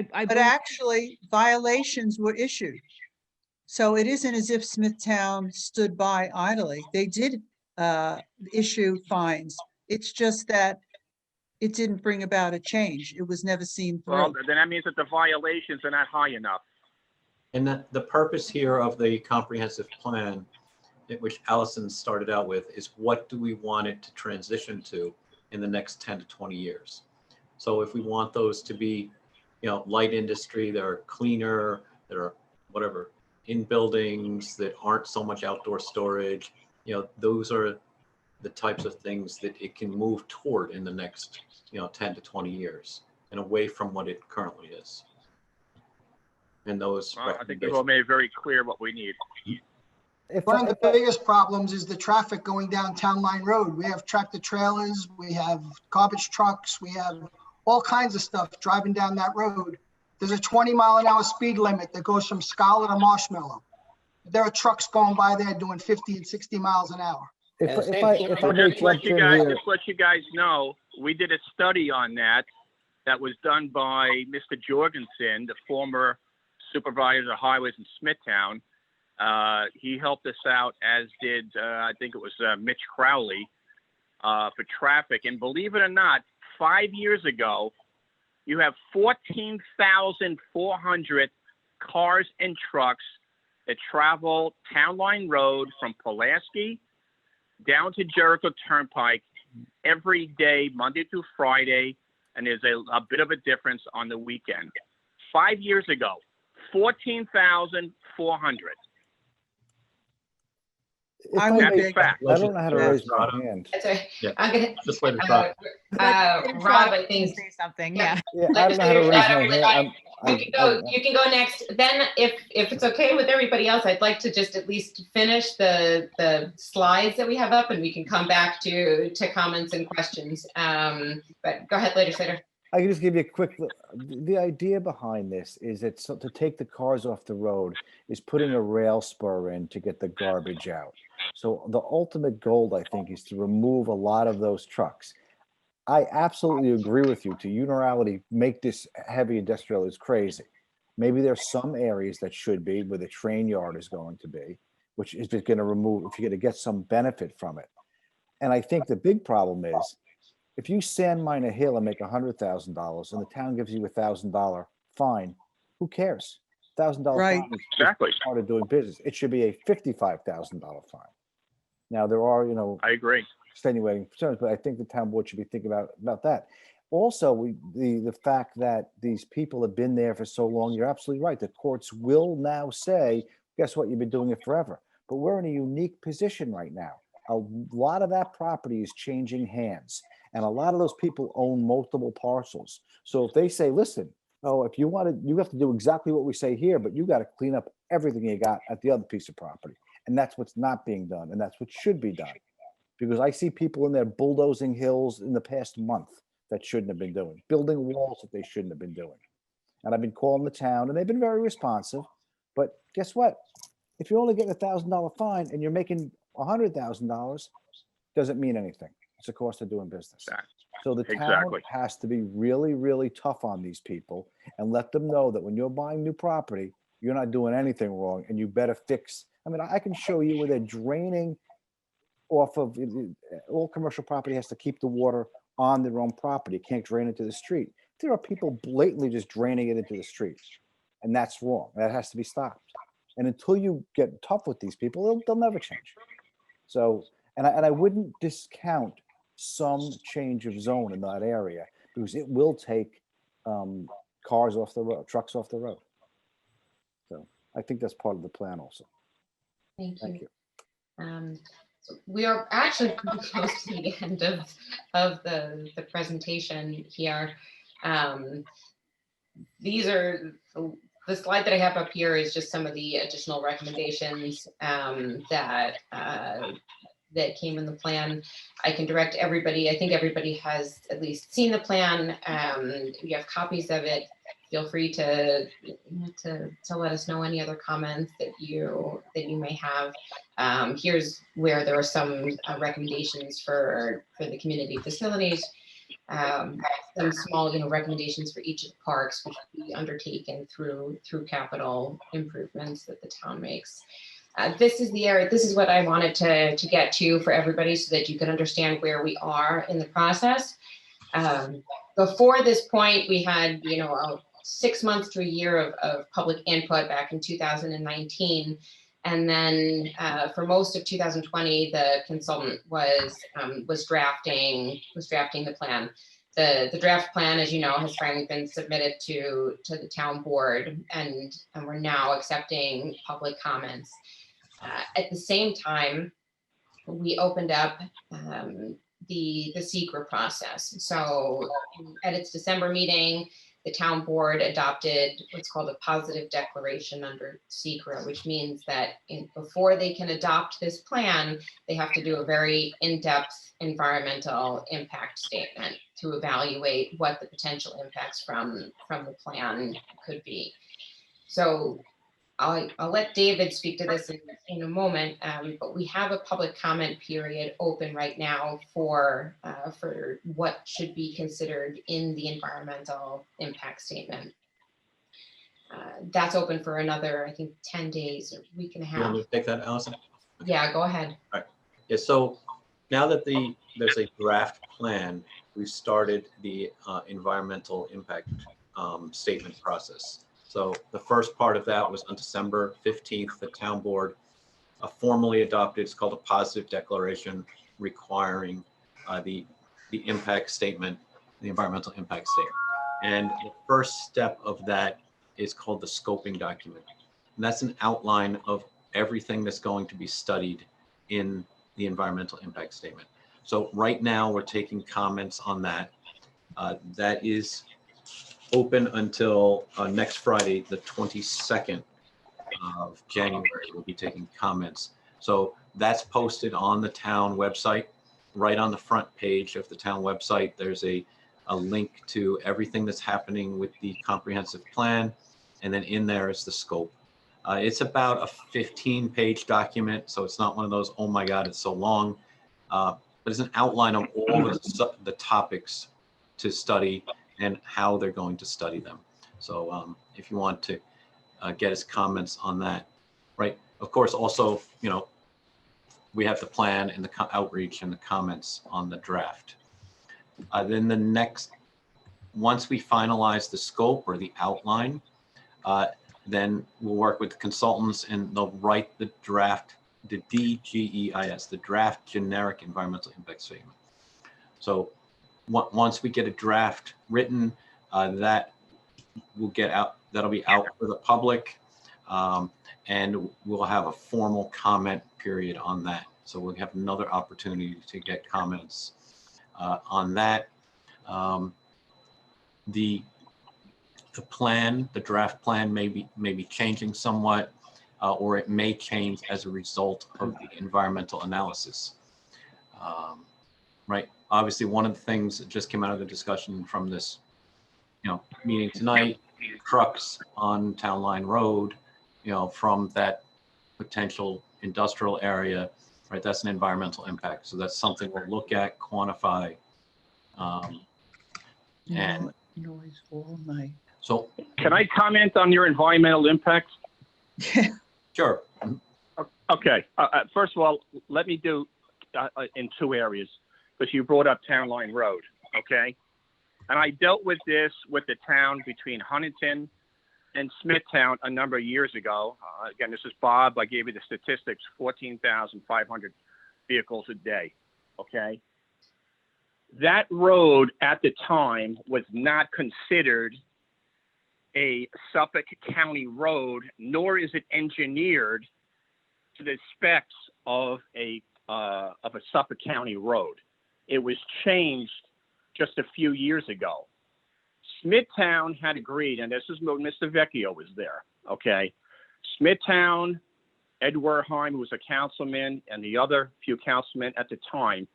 But believe- actually, violations were issued. So it isn't as if Smithtown stood by idly. They did issue fines. It's just that it didn't bring about a change. It was never seen Well, through. then that means that the violations are not high enough. And that the purpose here of the comprehensive plan, which Allison started out with, is what do we want it to transition to in the next 10 to 20 years? So if we want those to be, light industry, that are cleaner, that are whatever, in buildings that aren't so much outdoor storage, those are the types of things that it can move toward in the next, 10 to 20 years and away from what it currently is. And those Well, I think you've all made very clear what we need. One of the biggest problems is the traffic going down Town Line Road. We have tractor trailers, we have garbage trucks, we have all kinds of stuff driving down that road. There's a 20-mile-an-hour speed limit that goes from Scarlet to Marshmallow. There are trucks going by there doing 50 and 60 miles an hour. And If same I thing if for I may Just let jump you in guys, here, just let you guys know, we did a study on that was done by Mr. Jorgensen, the former supervisor of highways in Smithtown. He helped us out, as did, I think it was Mitch Crowley, for traffic. And believe it or not, 5 years ago, you have 14,400 cars and trucks that travel Town Line Road from Pulaski down to Jericho Turnpike every day, Monday through Friday, and there's a bit of a difference on the weekend. 5 years ago, 14,400. if I I would That's may, a fact. I don't know how to Yeah. raise my hand. That's right. Yeah. I'm gonna, Just let it drop. Rob, I think. Say something, Yeah. yeah. Yeah, I don't know how to raise my hand. You can go next. Then if it's okay with everybody else, I'd like to just at least finish the slides that we have up, and we can come back to comments and questions. But go ahead, legislator. I can just give you a quick, the idea behind this is that to take the cars off the road is putting a rail spur in to get the garbage out. So the ultimate goal, I think, is to remove a lot of those trucks. I absolutely agree with you. To unilaterally make this heavy industrial is crazy. Maybe there's some areas that should be where the train yard is going to be, which is going to remove, if you're going to get some benefit from it. And I think the big problem is, if you sand mine a hill and make $100,000 and the town gives you $1,000 fine, who cares? $1,000 Right. fine is Exactly. part of doing business. It should be a $55,000 fine. Now there are, I agree. extenuating concerns, but I think the town board should be thinking about that. Also, the fact that these people have been there for so long, you're absolutely right. The courts will now say, guess what? You've been doing it forever. But we're in a unique position right now. A lot of that property is changing hands, and a lot of those people own multiple parcels. So if they say, listen, oh, if you want to, you have to do exactly what we say here, but you got to clean up everything you got at the other piece of property. And that's what's not being done. And that's what should be done. Because I see people in there bulldozing hills in the past month that shouldn't have been doing, building walls that they shouldn't have been doing. And I've been calling the town and they've been very responsive. But guess what? If you're only getting $1,000 fine and you're making $100,000, doesn't mean anything. It's a cost of doing business. So the town Exactly. has to be really, really tough on these people and let them know that when you're buying new property, you're not doing anything wrong and you better fix. I mean, I can show you where they're draining off of, all commercial property has to keep the water on their own property. It can't drain into the street. There are people blatantly just draining it into the street, and that's wrong. That has to be stopped. And until you get tough with these people, they'll never change. So, and I wouldn't discount some change of zone in that area because it will take cars off the road, trucks off the road. So I think that's part of the plan also. Thank Thank you. you. So we are actually pretty close to the end of the presentation here. These are the slide that I have up here is just some of the additional recommendations that came in the plan. I can direct everybody. I think everybody has at least seen the plan. You have copies of it. Feel free to let us know any other comments that you may have. Here's where there are some recommendations for the community facilities. Some small, recommendations for each of the parks, which will be undertaken through capital improvements that the town makes. This is the area. This is what I wanted to get to for everybody, so that you can understand where we are in the process. Before this point, we had 6 months to a year of public input back in 2019. And then for most of 2020, the consultant was drafting the plan. The draft plan, as you know, has finally been submitted to the town board, and we're now accepting public comments. At the same time, we opened up the secret process. So at its December meeting, the town board adopted what's called a positive declaration under SECRA, which means that before they can adopt this plan, they have to do a very in-depth environmental impact statement to evaluate what the potential impacts from the plan could be. So I'll let David speak to this in a moment, but we have a public comment period open right now for what should be considered in the environmental impact statement. That's open for another, I think, 10 days or week and a half. You want me to take that, Allison? Yeah, go ahead. All right. Yeah, so now that there's a draft plan, we've started the environmental impact statement process. So the first part of that was on December 15th, the town board formally adopted, it's called a positive declaration requiring the impact statement, the environmental impact statement. And the first step of that is called the scoping document. And that's an outline of everything that's going to be studied in the environmental impact statement. So right now we're taking comments on that. That is open until next Friday, the 22nd of January. We'll be taking comments. So that's posted on the town website. Right on the front page of the town website, there's a link to everything that's happening with the comprehensive plan. And then in there is the scope. It's about a 15-page document. So it's not one of those, oh my God, it's so long. But it's an outline of all the topics to study and how they're going to study them. So if you want to get us comments on that, right? Of course, also, we have the plan and the outreach and the comments on the draft. Then once we finalize the scope or the outline, then we'll work with the consultants and they'll write the draft, the DGEIS, the draft generic environmental impact statement. So once we get a draft written, that will get out, that'll be out for the public. And we'll have a formal comment period on that. So we'll have another opportunity to get comments on that. The plan, the draft plan may be changing somewhat, or it may change as a result of the environmental analysis. Right. Obviously, one of the things that just came out of the discussion from this, meeting tonight, trucks on Town Line Road, from that potential industrial area, right? That's an environmental impact. So that's something we'll look at, quantify, and Noise all night. so. Can I comment on your environmental impacts? Sure. Okay. First of all, let me do in two areas, because you brought up Town Line Road, okay? And I dealt with this with the town between Huntington and Smithtown a number of years ago. Again, this is Bob. I gave you the statistics, 14,500 vehicles a day, okay? That road at the time was not considered a Suffolk County road, nor is it engineered to the specs of a Suffolk County road. It was changed just a few years ago. Smithtown had agreed, and this is when Mr. Vecchio was there, okay? Smithtown, Ed Werheim, who was a councilman, and the other few councilmen at the time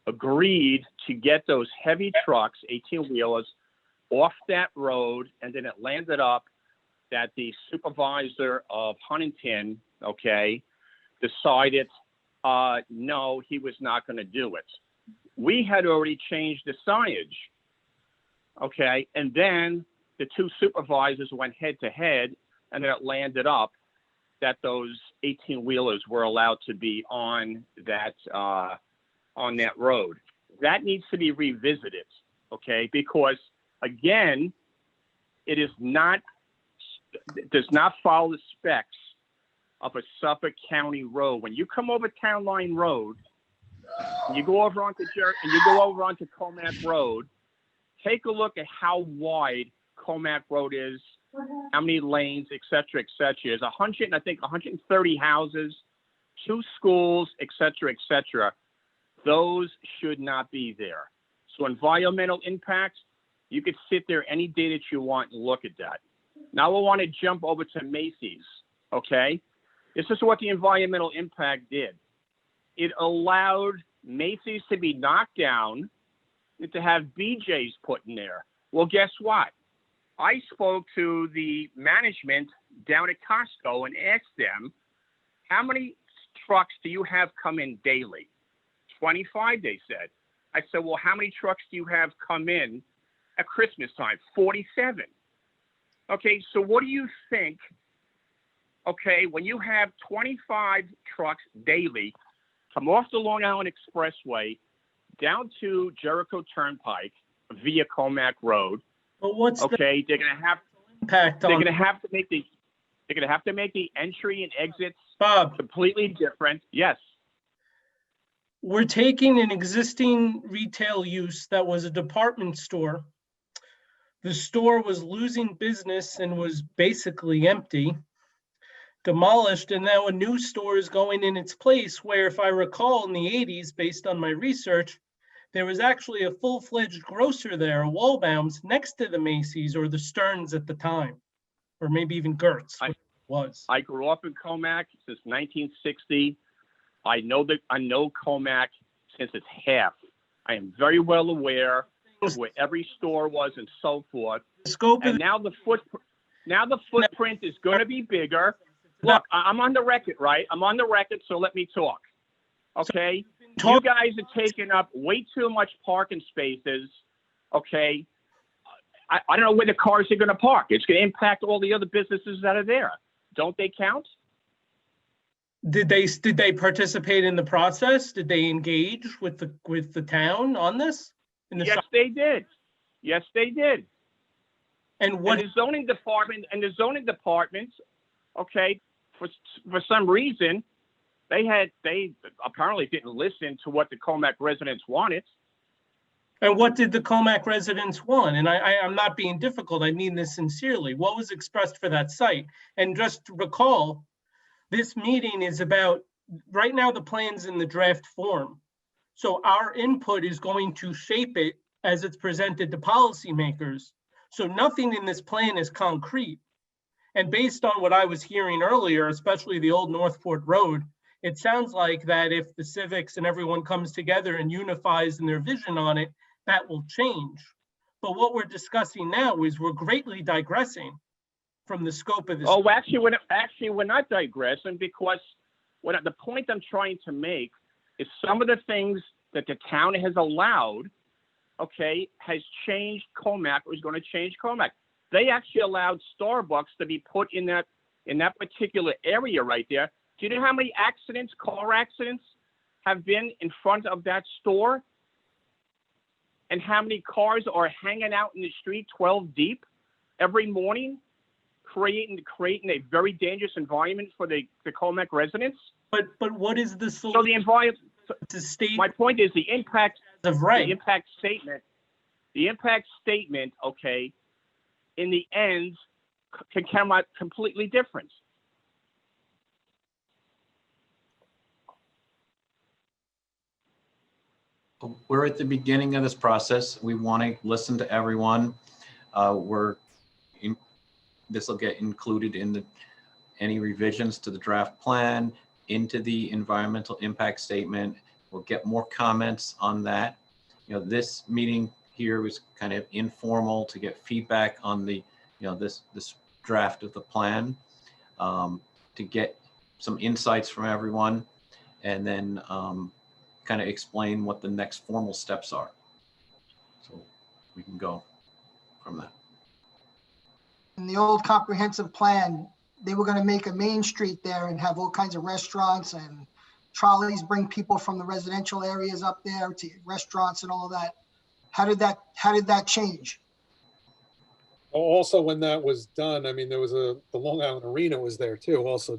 agreed to get those heavy trucks, 18-wheelers, off that road, and then it landed up that the supervisor of Huntington, okay, decided no, he was not going to do it. We had already changed the signage, okay, and then the two supervisors went head to head, and then it landed up that those 18-wheelers were allowed to be on that road. That needs to be revisited, okay, because again, it is not, does not follow the specs of a Suffolk County road. When you come over Town Line Road, and you go over onto Commack Road, take a look at how wide Commack Road is, how many lanes, et cetera, et cetera. There's 130 houses, 2 schools, et cetera, et cetera. Those should not be there. So environmental impacts, you could sit there any day that you want and look at that. Now I want to jump over to Macy's, okay? This is what the environmental impact did. It allowed Macy's to be knocked down and to have BJ's put in there. Well, guess what? I spoke to the management down at Costco and asked them, how many trucks do you have come in daily? 25, they said. I said, well, how many trucks do you have come in at Christmas time? 47. Okay, so what do you think, okay, when you have 25 trucks daily come off the Long Island Expressway down to Jericho Turnpike via Commack Road, but what's okay, they're going to have impact they're on? going to have to make the they're going to have to make the entry and exits Bob, completely different. Yes. we're taking an existing retail use that was a department store. The store was losing business and was basically empty, demolished, and now a new store is going in its place where, if I recall, in the 80s, based on my research, there was actually a full-fledged grocer there, a Wallbaum's, next to the Macy's or the Stearns at the time, or maybe even Gertz was. I grew up in Commack since 1960. I know Commack since its half. I am very well aware of where every store was and so forth. And now the footprint is going to be bigger. Look, I'm on the record, right? I'm on the record, so let me talk. Okay? You guys are taking up way too much parking spaces. Okay? I don't know where the cars are going to park. It's going to impact all the other businesses that are there. Don't they count? Did they participate in the process? Did they engage with the town on this? Yes, they did. Yes, they did. And what the zoning department okay, for some reason, they apparently didn't listen to what the Commack residents wanted. And what did the Commack residents want? And I'm not being difficult, I mean this sincerely. What was expressed for that site? And just to recall, this meeting is about, right now the plan's in the draft form. So our input is going to shape it as it's presented to policymakers. So nothing in this plan is concrete. And based on what I was hearing earlier, especially the old Northport Road, it sounds like that if the civics and everyone comes together and unifies in their vision on it, that will change. But what we're discussing now is we're greatly digressing from the scope of this. Oh, actually, we're not digressing, because the point I'm trying to make is some of the things that the town has allowed, okay, has changed Commack, or is going to change Commack. They actually allowed Starbucks to be put in that particular area right there. Do you know how many accidents, car accidents, have been in front of that store? And how many cars are hanging out in the street 12 deep every morning, creating a very dangerous environment for the Commack residents? But what is the solution? So the environment. To state, my point is the impact of right. The impact statement, okay, in the end can come out completely different. We're at the beginning of this process. We want to listen to everyone. This will get included in any revisions to the draft plan, into the environmental impact statement. We'll get more comments on that. This meeting here was kind of informal to get feedback on the, this draft of the plan, to get some insights from everyone, and then kind of explain what the next formal steps are. So we can go from that. In the old comprehensive plan, they were going to make a main street there and have all kinds of restaurants and trolleys bring people from the residential areas up there to restaurants and all of that. How did that change? Also, when that was done, I mean, there was the Long Island Arena was there too, also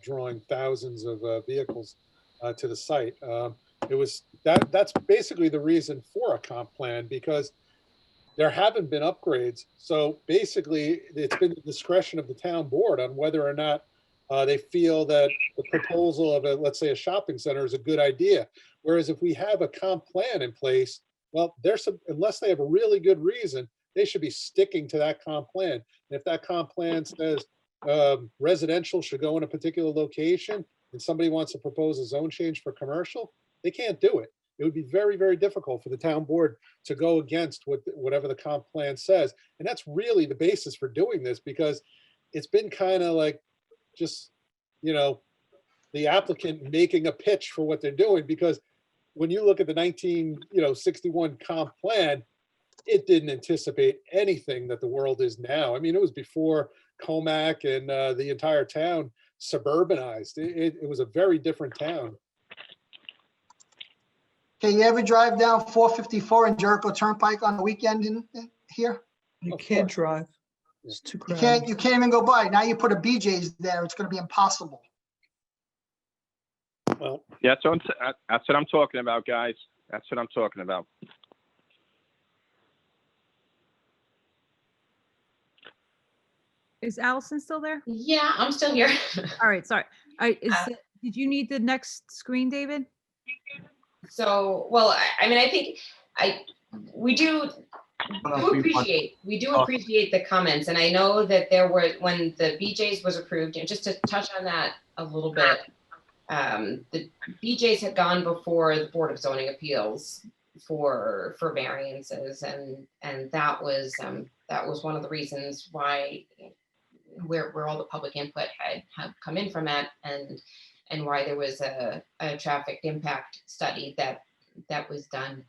drawing thousands of vehicles to the site. That's basically the reason for a comp plan, because there haven't been upgrades. So basically, it's been the discretion of the town board on whether or not they feel that the proposal of let's say a shopping center is a good idea. Whereas if we have a comp plan in place, well, unless they have a really good reason, they should be sticking to that comp plan. And if that comp plan says residential should go in a particular location and somebody wants to propose a zone change for commercial, they can't do it. It would be very, very difficult for the town board to go against whatever the comp plan says. And that's really the basis for doing this, because it's been kind of like just, the applicant making a pitch for what they're doing. Because when you look at the 1961 comp plan, it didn't anticipate anything that the world is now. I mean, it was before Commack and the entire town suburbanized. It was a very different town. Can you ever drive down 454 and Jericho Turnpike on the weekend in here? You can't drive. It's too You crowded. can't even go by. Now you put a BJ's there, it's going to be impossible. Well, yeah, that's what I'm talking about, guys. That's what I'm talking about. Is Allison still there? Yeah, I'm still here. All right, sorry. Did you need the next screen, David? So, well, I mean, I think we do appreciate the comments, and I know that there were, when the BJ's was approved, and just to touch on that a little bit, the BJ's had gone before the Board of Zoning Appeals for variances, and that was one of the reasons why where all the public input had come in from that, and why there was a traffic impact study that was done.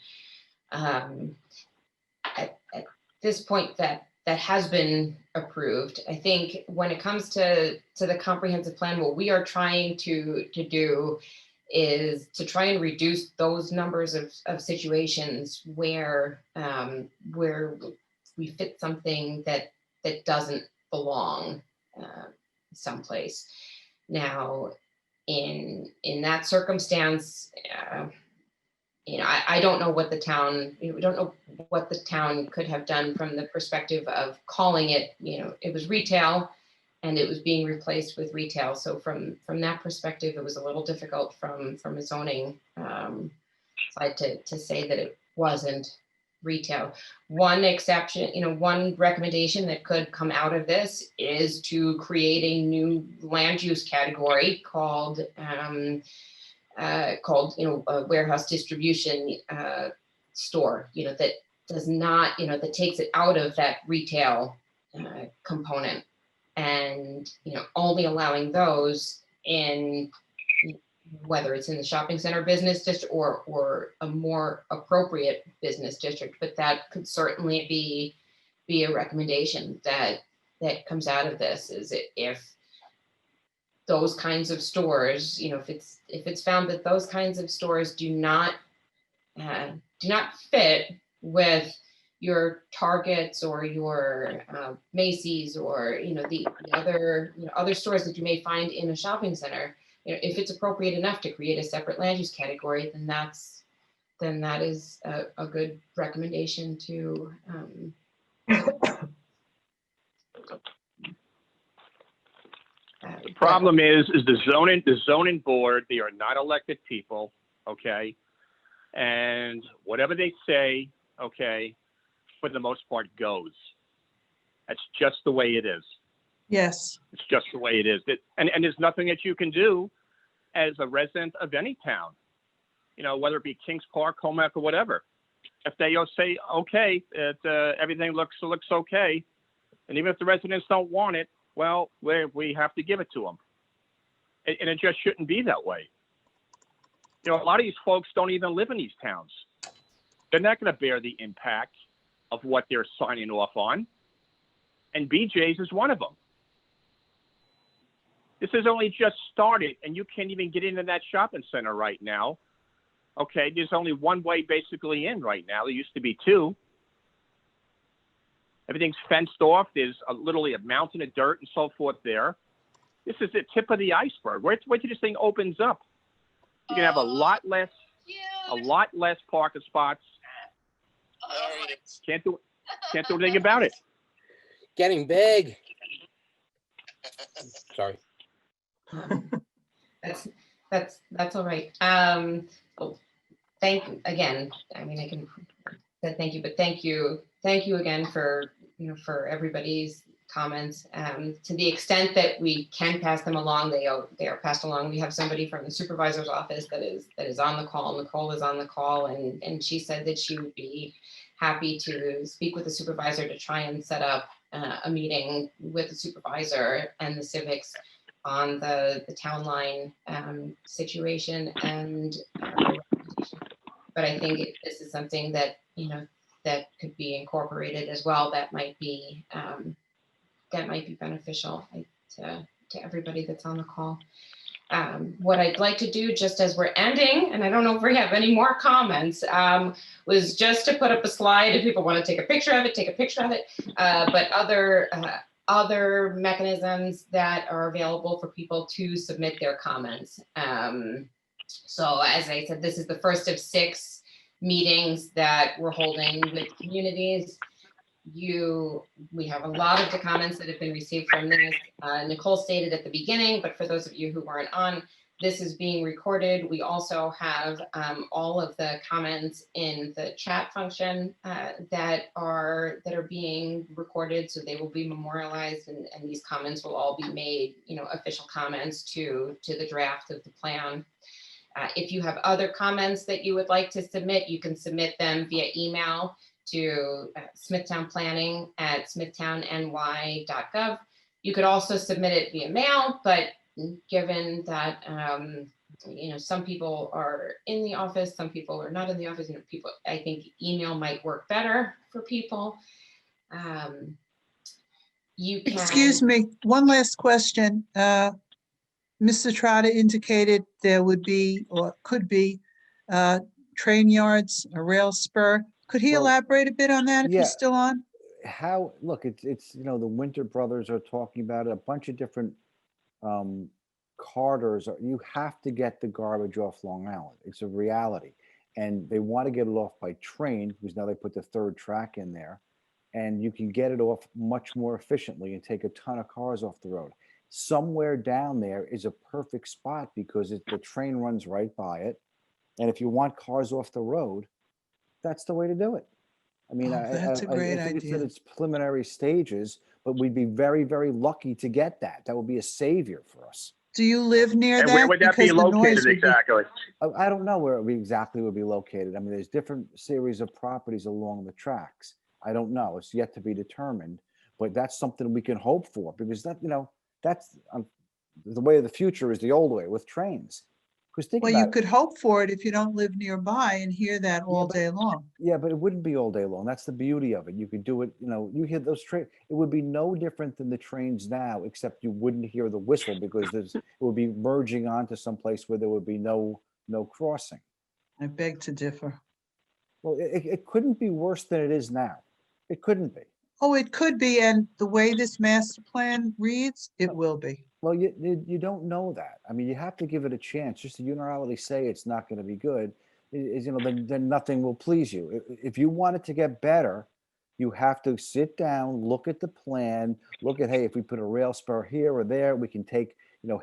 At this point that has been approved, I think when it comes to the comprehensive plan, what we are trying to do is to try and reduce those numbers of situations where we fit something that doesn't belong someplace. Now, in that circumstance, I don't know what the town, we don't know what the town could have done from the perspective of calling it, it was retail and it was being replaced with retail. So from that perspective, it was a little difficult from a zoning side to say that it wasn't retail. One exception, one recommendation that could come out of this is to create a new land use category called a warehouse distribution store, that does not, that takes it out of that retail component, and only allowing those in, whether it's in the shopping center business district or a more appropriate business district. But that could certainly be a recommendation that comes out of this, is if those kinds of stores, if it's found that those kinds of stores do not fit with your Targets or your Macy's or the other stores that you may find in a shopping center, if it's appropriate enough to create a separate land use category, then that is a good recommendation to. The problem is the zoning board, they are not elected people, okay? And whatever they say, okay, for the most part goes. That's just the way it is. Yes. It's just the way it is. And there's nothing that you can do as a resident of any town, whether it be Kings Park, Commack, or whatever. If they say, okay, everything looks okay, and even if the residents don't want it, well, we have to give it to them. And it just shouldn't be that way. A lot of these folks don't even live in these towns. They're not going to bear the impact of what they're signing off on. And BJ's is one of them. This has only just started, and you can't even get into that shopping center right now. Okay, there's only one way basically in right now. There used to be two. Everything's fenced off. There's literally a mountain of dirt and so forth there. This is the tip of the iceberg. Wait till this thing opens up. You can have a lot less parking spots. Can't do anything about it. Getting big. Sorry. That's all right. Thank again. I mean, I can say thank you, but thank you again for everybody's comments. To the extent that we can pass them along, they are passed along. We have somebody from the supervisor's office that is on the call. Nicole is on the call, and she said that she would be happy to speak with the supervisor to try and set up a meeting with the supervisor and the civics on the town line situation and but I think this is something that that could be incorporated as well. That might be beneficial to everybody that's on the call. What I'd like to do, just as we're ending, and I don't know if we have any more comments, was just to put up a slide. If people want to take a picture of it, take a picture of it. But other mechanisms that are available for people to submit their comments. So as I said, this is the first of 6 meetings that we're holding with communities. We have a lot of the comments that have been received from this. Nicole stated at the beginning, but for those of you who weren't on, this is being recorded. We also have all of the comments in the chat function that are being recorded, so they will be memorialized, and these comments will all be made, official comments to the draft of the plan. If you have other comments that you would like to submit, you can submit them via email to smithtownplanning@smithtownny.gov. You could also submit it via mail, but given that some people are in the office, some people are not in the office, I think email might work better for people. You can. Excuse me, one last question. Mr. Trotta indicated there would be or could be train yards, a rail spur. Could he elaborate a bit on that if he's still on? Look, it's the Winter Brothers are talking about it, a bunch of different corridors. You have to get the garbage off Long Island. It's a reality. and they want to get it off by train because now they put the third track in there, and you can get it off much more efficiently and take a ton of cars off the road. Somewhere down there is a perfect spot because the train runs right by it. And if you want cars off the road, that's the way to do it. I mean, Oh, that's a great I think it's in idea. its preliminary stages, but we'd be very, very lucky to get that. That would be a savior for us. Do you live near And where that? would that be Because the noise located would be- exactly? I don't know where we exactly would be located. I mean, there's different series of properties along the tracks. I don't know. It's yet to be determined, but that's something we can hope for because that, that's the way of the future is the old way with trains. Because think Well, you about it. could hope for it if you don't live nearby and hear that all but- day long. Yeah, but it wouldn't be all day long. That's the beauty of it. You could do it, you hear those trains. It would be no different than the trains now, except you wouldn't hear the whistle because it would be merging onto some place where there would be no crossing. I beg to differ. Well, it couldn't be worse than it is now. It couldn't be. Oh, it could be, and the way this master plan reads, it will be. Well, you don't know that. I mean, you have to give it a chance. Just to unilaterally say it's not going to be good is, then nothing will please you. If you want it to get better, you have to sit down, look at the plan, look at, hey, if we put a rail spur here or there, we can take,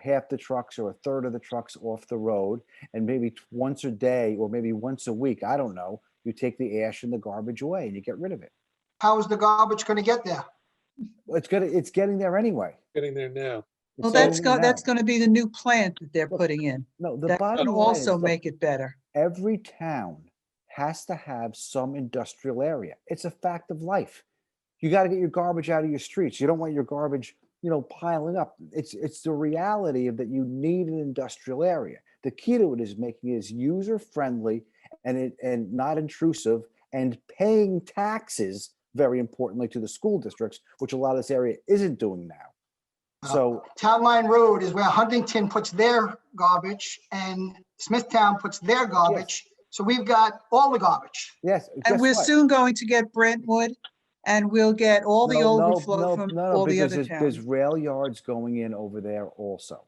half the trucks or a third of the trucks off the road, and maybe once a day or maybe once a week, I don't know, you take the ash and the garbage away and you get rid of it. How is the garbage going to get there? Well, it's getting there anyway. Getting there now. Well, It's getting that's now. going to be the new plant that they're putting in. No, the That bottom will line also is, make it better. every town has to have some industrial area. It's a fact of life. You got to get your garbage out of your streets. You don't want your garbage, piling up. It's the reality of that you need an industrial area. The key to it is making it user friendly and not intrusive, and paying taxes, very importantly, to the school districts, which a lot of this area isn't doing now. So Town Line Road is where Huntington puts their garbage and Smithtown puts their garbage. So we've got all the garbage. yes, And guess we're what? soon going to get Brentwood, and we'll get all the overflow from all the because other there's towns. rail yards going in over there also.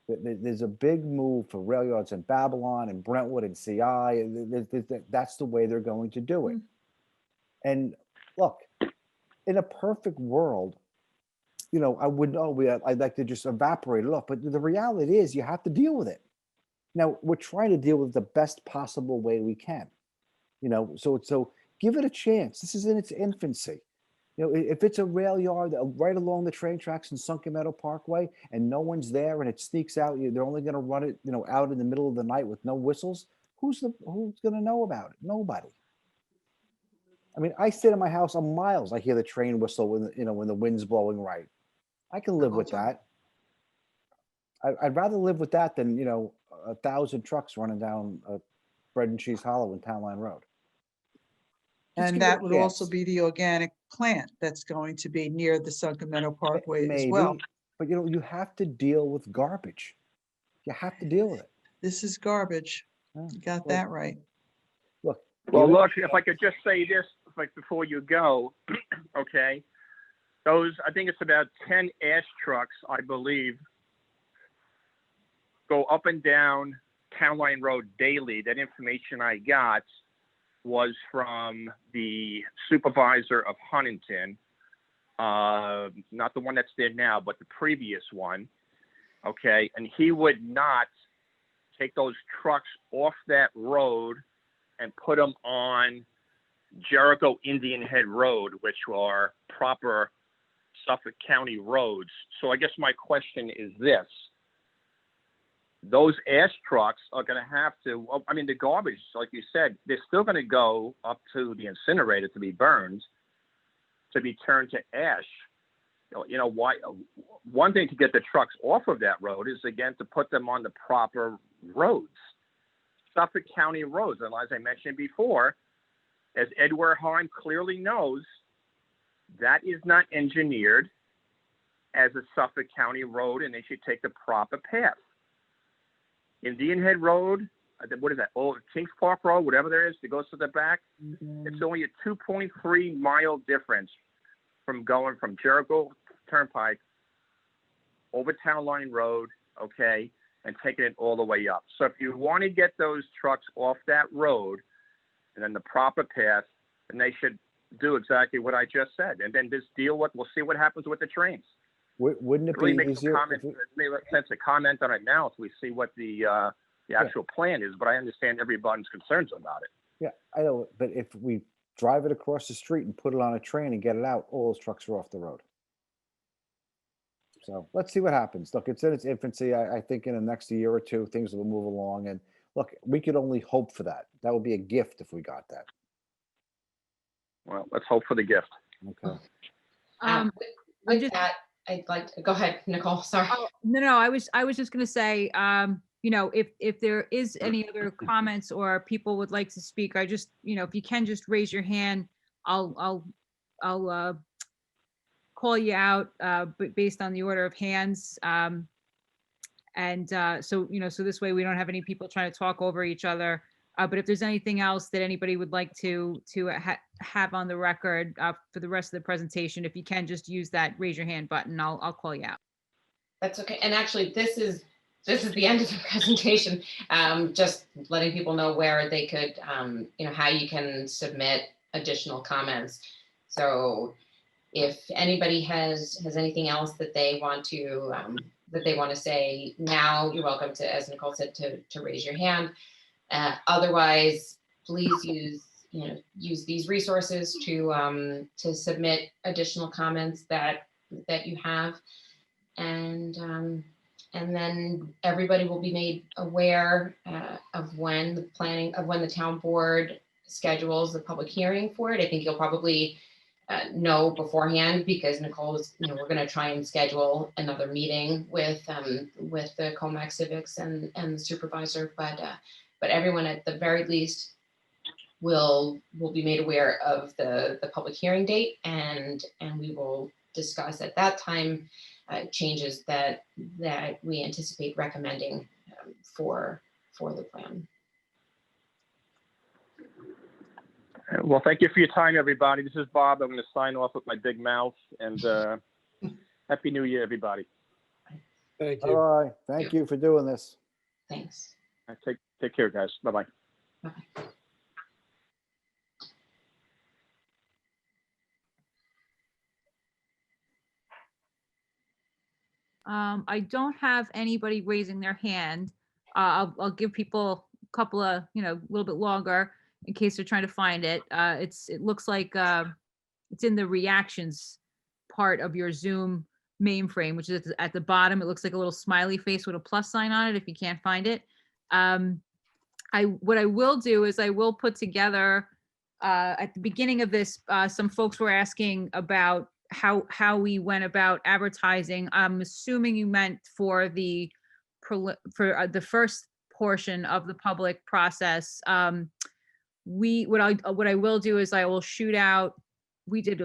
There's a big move for rail yards in Babylon and Brentwood and CI. That's the way they're going to do it. And look, in a perfect world, I would know I'd like to just evaporate it off, but the reality is you have to deal with it. Now we're trying to deal with the best possible way we can, so give it a chance. This is in its infancy. If it's a rail yard right along the train tracks in Sunken Meadow Parkway and no one's there and it sneaks out, they're only going to run it, out in the middle of the night with no whistles. Who's going to know about it? Nobody. I mean, I sit in my house on miles. I hear the train whistle when the wind's blowing right. I can live with that. I'd rather live with that than 1,000 trucks running down Bread and Cheese Hollow in Town Line Road. Just And give it that a would also chance. be the organic plant that's going to be near the Sunken Meadow Parkway as Maybe, well. but you have to deal with garbage. You have to deal with it. This is garbage. Yeah. You got Well, that right. Look. Well, give it a look, if I could just say this, before you go, okay? I think it's about 10 ash trucks, I believe, go up and down Town Line Road daily. That information I got was from the supervisor of Huntington, not the one that's there now, but the previous one, okay? And he would not take those trucks off that road and put them on Jericho Indian Head Road, which are proper Suffolk County roads. So I guess my question is this. Those ash trucks are going to have to, the garbage, like you said, they're still going to go up to the incinerator to be burned, to be turned to ash. Why? One thing to get the trucks off of that road is, again, to put them on the proper roads, Suffolk County roads. And as I mentioned before, as Ed Wareheim clearly knows, that is not engineered as a Suffolk County road, and they should take the proper path. Indian Head Road, what is that? Oh, Kings Park Road, whatever there is that goes to the back. It's only a 2.3 mile difference from going from Jericho Turnpike over Town Line Road, okay, and taking it all the way up. So if you want to get those trucks off that road and then the proper path, then they should do exactly what I just said. And then just we'll see what happens with the trains. Wouldn't it It really be makes easier? it may make sense to comment on it now if we see what the actual plan is, but I understand everybody's concerns about it. Yeah, I know, but if we drive it across the street and put it on a train and get it out, all those trucks are off the road. So let's see what happens. Look, it's in its infancy. I think in the next year or two, things will move along. And look, we could only hope for that. That would be a gift if we got that. Well, let's hope for the gift. Okay. With just- that, I'd like to, go ahead, Nicole, sorry. Oh, no, I was just gonna say, you know, if there is any other comments or people would like to speak, I just, you know, if you can just raise your hand, I'll call you out, but based on the order of hands. So, you know, so this way we don't have any people trying to talk over each other. But if there's anything else that anybody would like to have on the record for the rest of the presentation, if you can just use that raise your hand button, I'll call you out. That's okay. And actually, this is the end of the presentation. Just letting people know where they could, you know, how you can submit additional comments. So if anybody has anything else that they want to say now, you're welcome to, as Nicole said, to raise your hand. Otherwise, please use these resources to submit additional comments that you have, and then everybody will be made aware of when the town board schedules the public hearing for it. I think you'll probably know beforehand, because Nicole's, you know, we're going to try and schedule another meeting with the Commack Civics and the supervisor, but everyone at the very least will be made aware of the public hearing date, and we will discuss at that time changes that we anticipate recommending for the plan. Well, thank you for your time, everybody. This is Bob. I'm going to sign off with my big mouth, and Happy New Year, everybody. Thank you. All right. Thank you for doing this. Thanks. Take care, guys. Bye-bye. Bye. I don't have anybody raising their hand. I'll give people a couple of, you know, a little bit longer in case they're trying to find it. It looks like it's in the reactions part of your Zoom mainframe, which is at the bottom. It looks like a little smiley face with a plus sign on it if you can't find it. What I will do is I will put together at the beginning of this, some folks were asking about how we went about advertising. I'm assuming you meant for the first portion of the public process. What I will do is I will shoot out. We did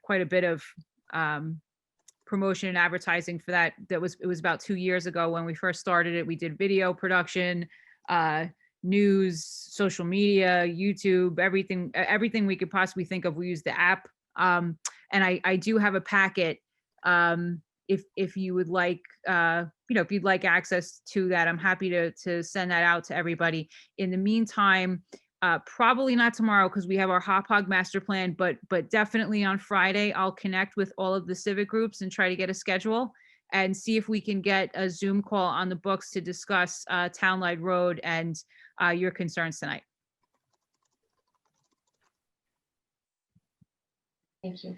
quite a bit of promotion and advertising for that. It was about 2 years ago when we first started it. We did video production, news, social media, YouTube, everything we could possibly think of. We used the app. And I do have a packet. If you would like, if you'd like access to that, I'm happy to send that out to everybody. In the meantime, probably not tomorrow because we have our Hop Hog master plan, but definitely on Friday, I'll connect with all of the civic groups and try to get a schedule and see if we can get a Zoom call on the books to discuss Townline Road and your concerns tonight. Thank you.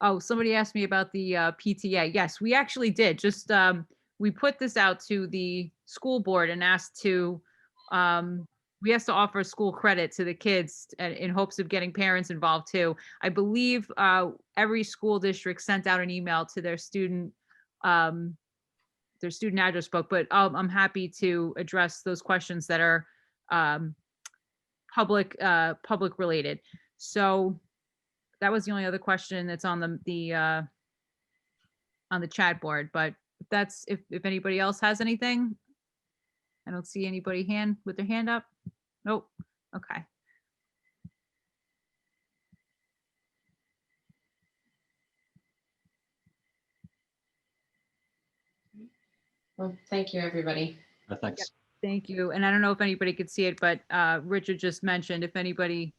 Oh, somebody asked me about the PTA. Yes, we actually did. Just we put this out to the school board and asked to offer school credit to the kids in hopes of getting parents involved too. I believe every school district sent out an email to their student address book, but I'm happy to address those questions that are public related. So that was the only other question that's on the chat board. But if anybody else has anything, I don't see anybody with their hand up. Nope. Okay. Well, thank you, everybody. Thanks. Thank you. And I don't know if anybody could see it, but Richard just mentioned if anybody,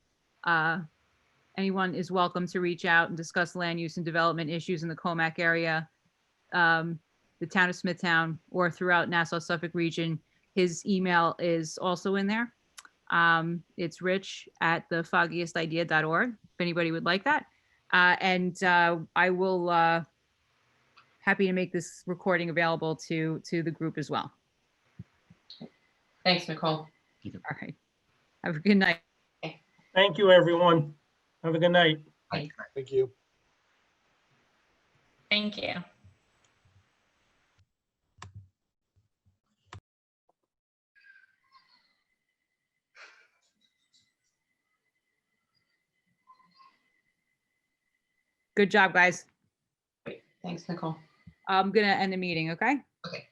anyone is welcome to reach out and discuss land use and development issues in the Commack area, the town of Smithtown, or throughout Nassau Suffolk region. His email is also in there. It's rich@thefoggiestidea.org, if anybody would like that. And I will happy to make this recording available to the group as well. Thanks, Nicole. All right. Have a good night. Thank you, everyone. Have a good night. Thank you. Thank you. Good job, guys. Thanks, Nicole. I'm gonna end the meeting, okay? Okay.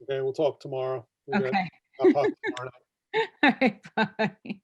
Okay, we'll talk tomorrow. We got- Okay. I'll talk tomorrow night. All right, bye.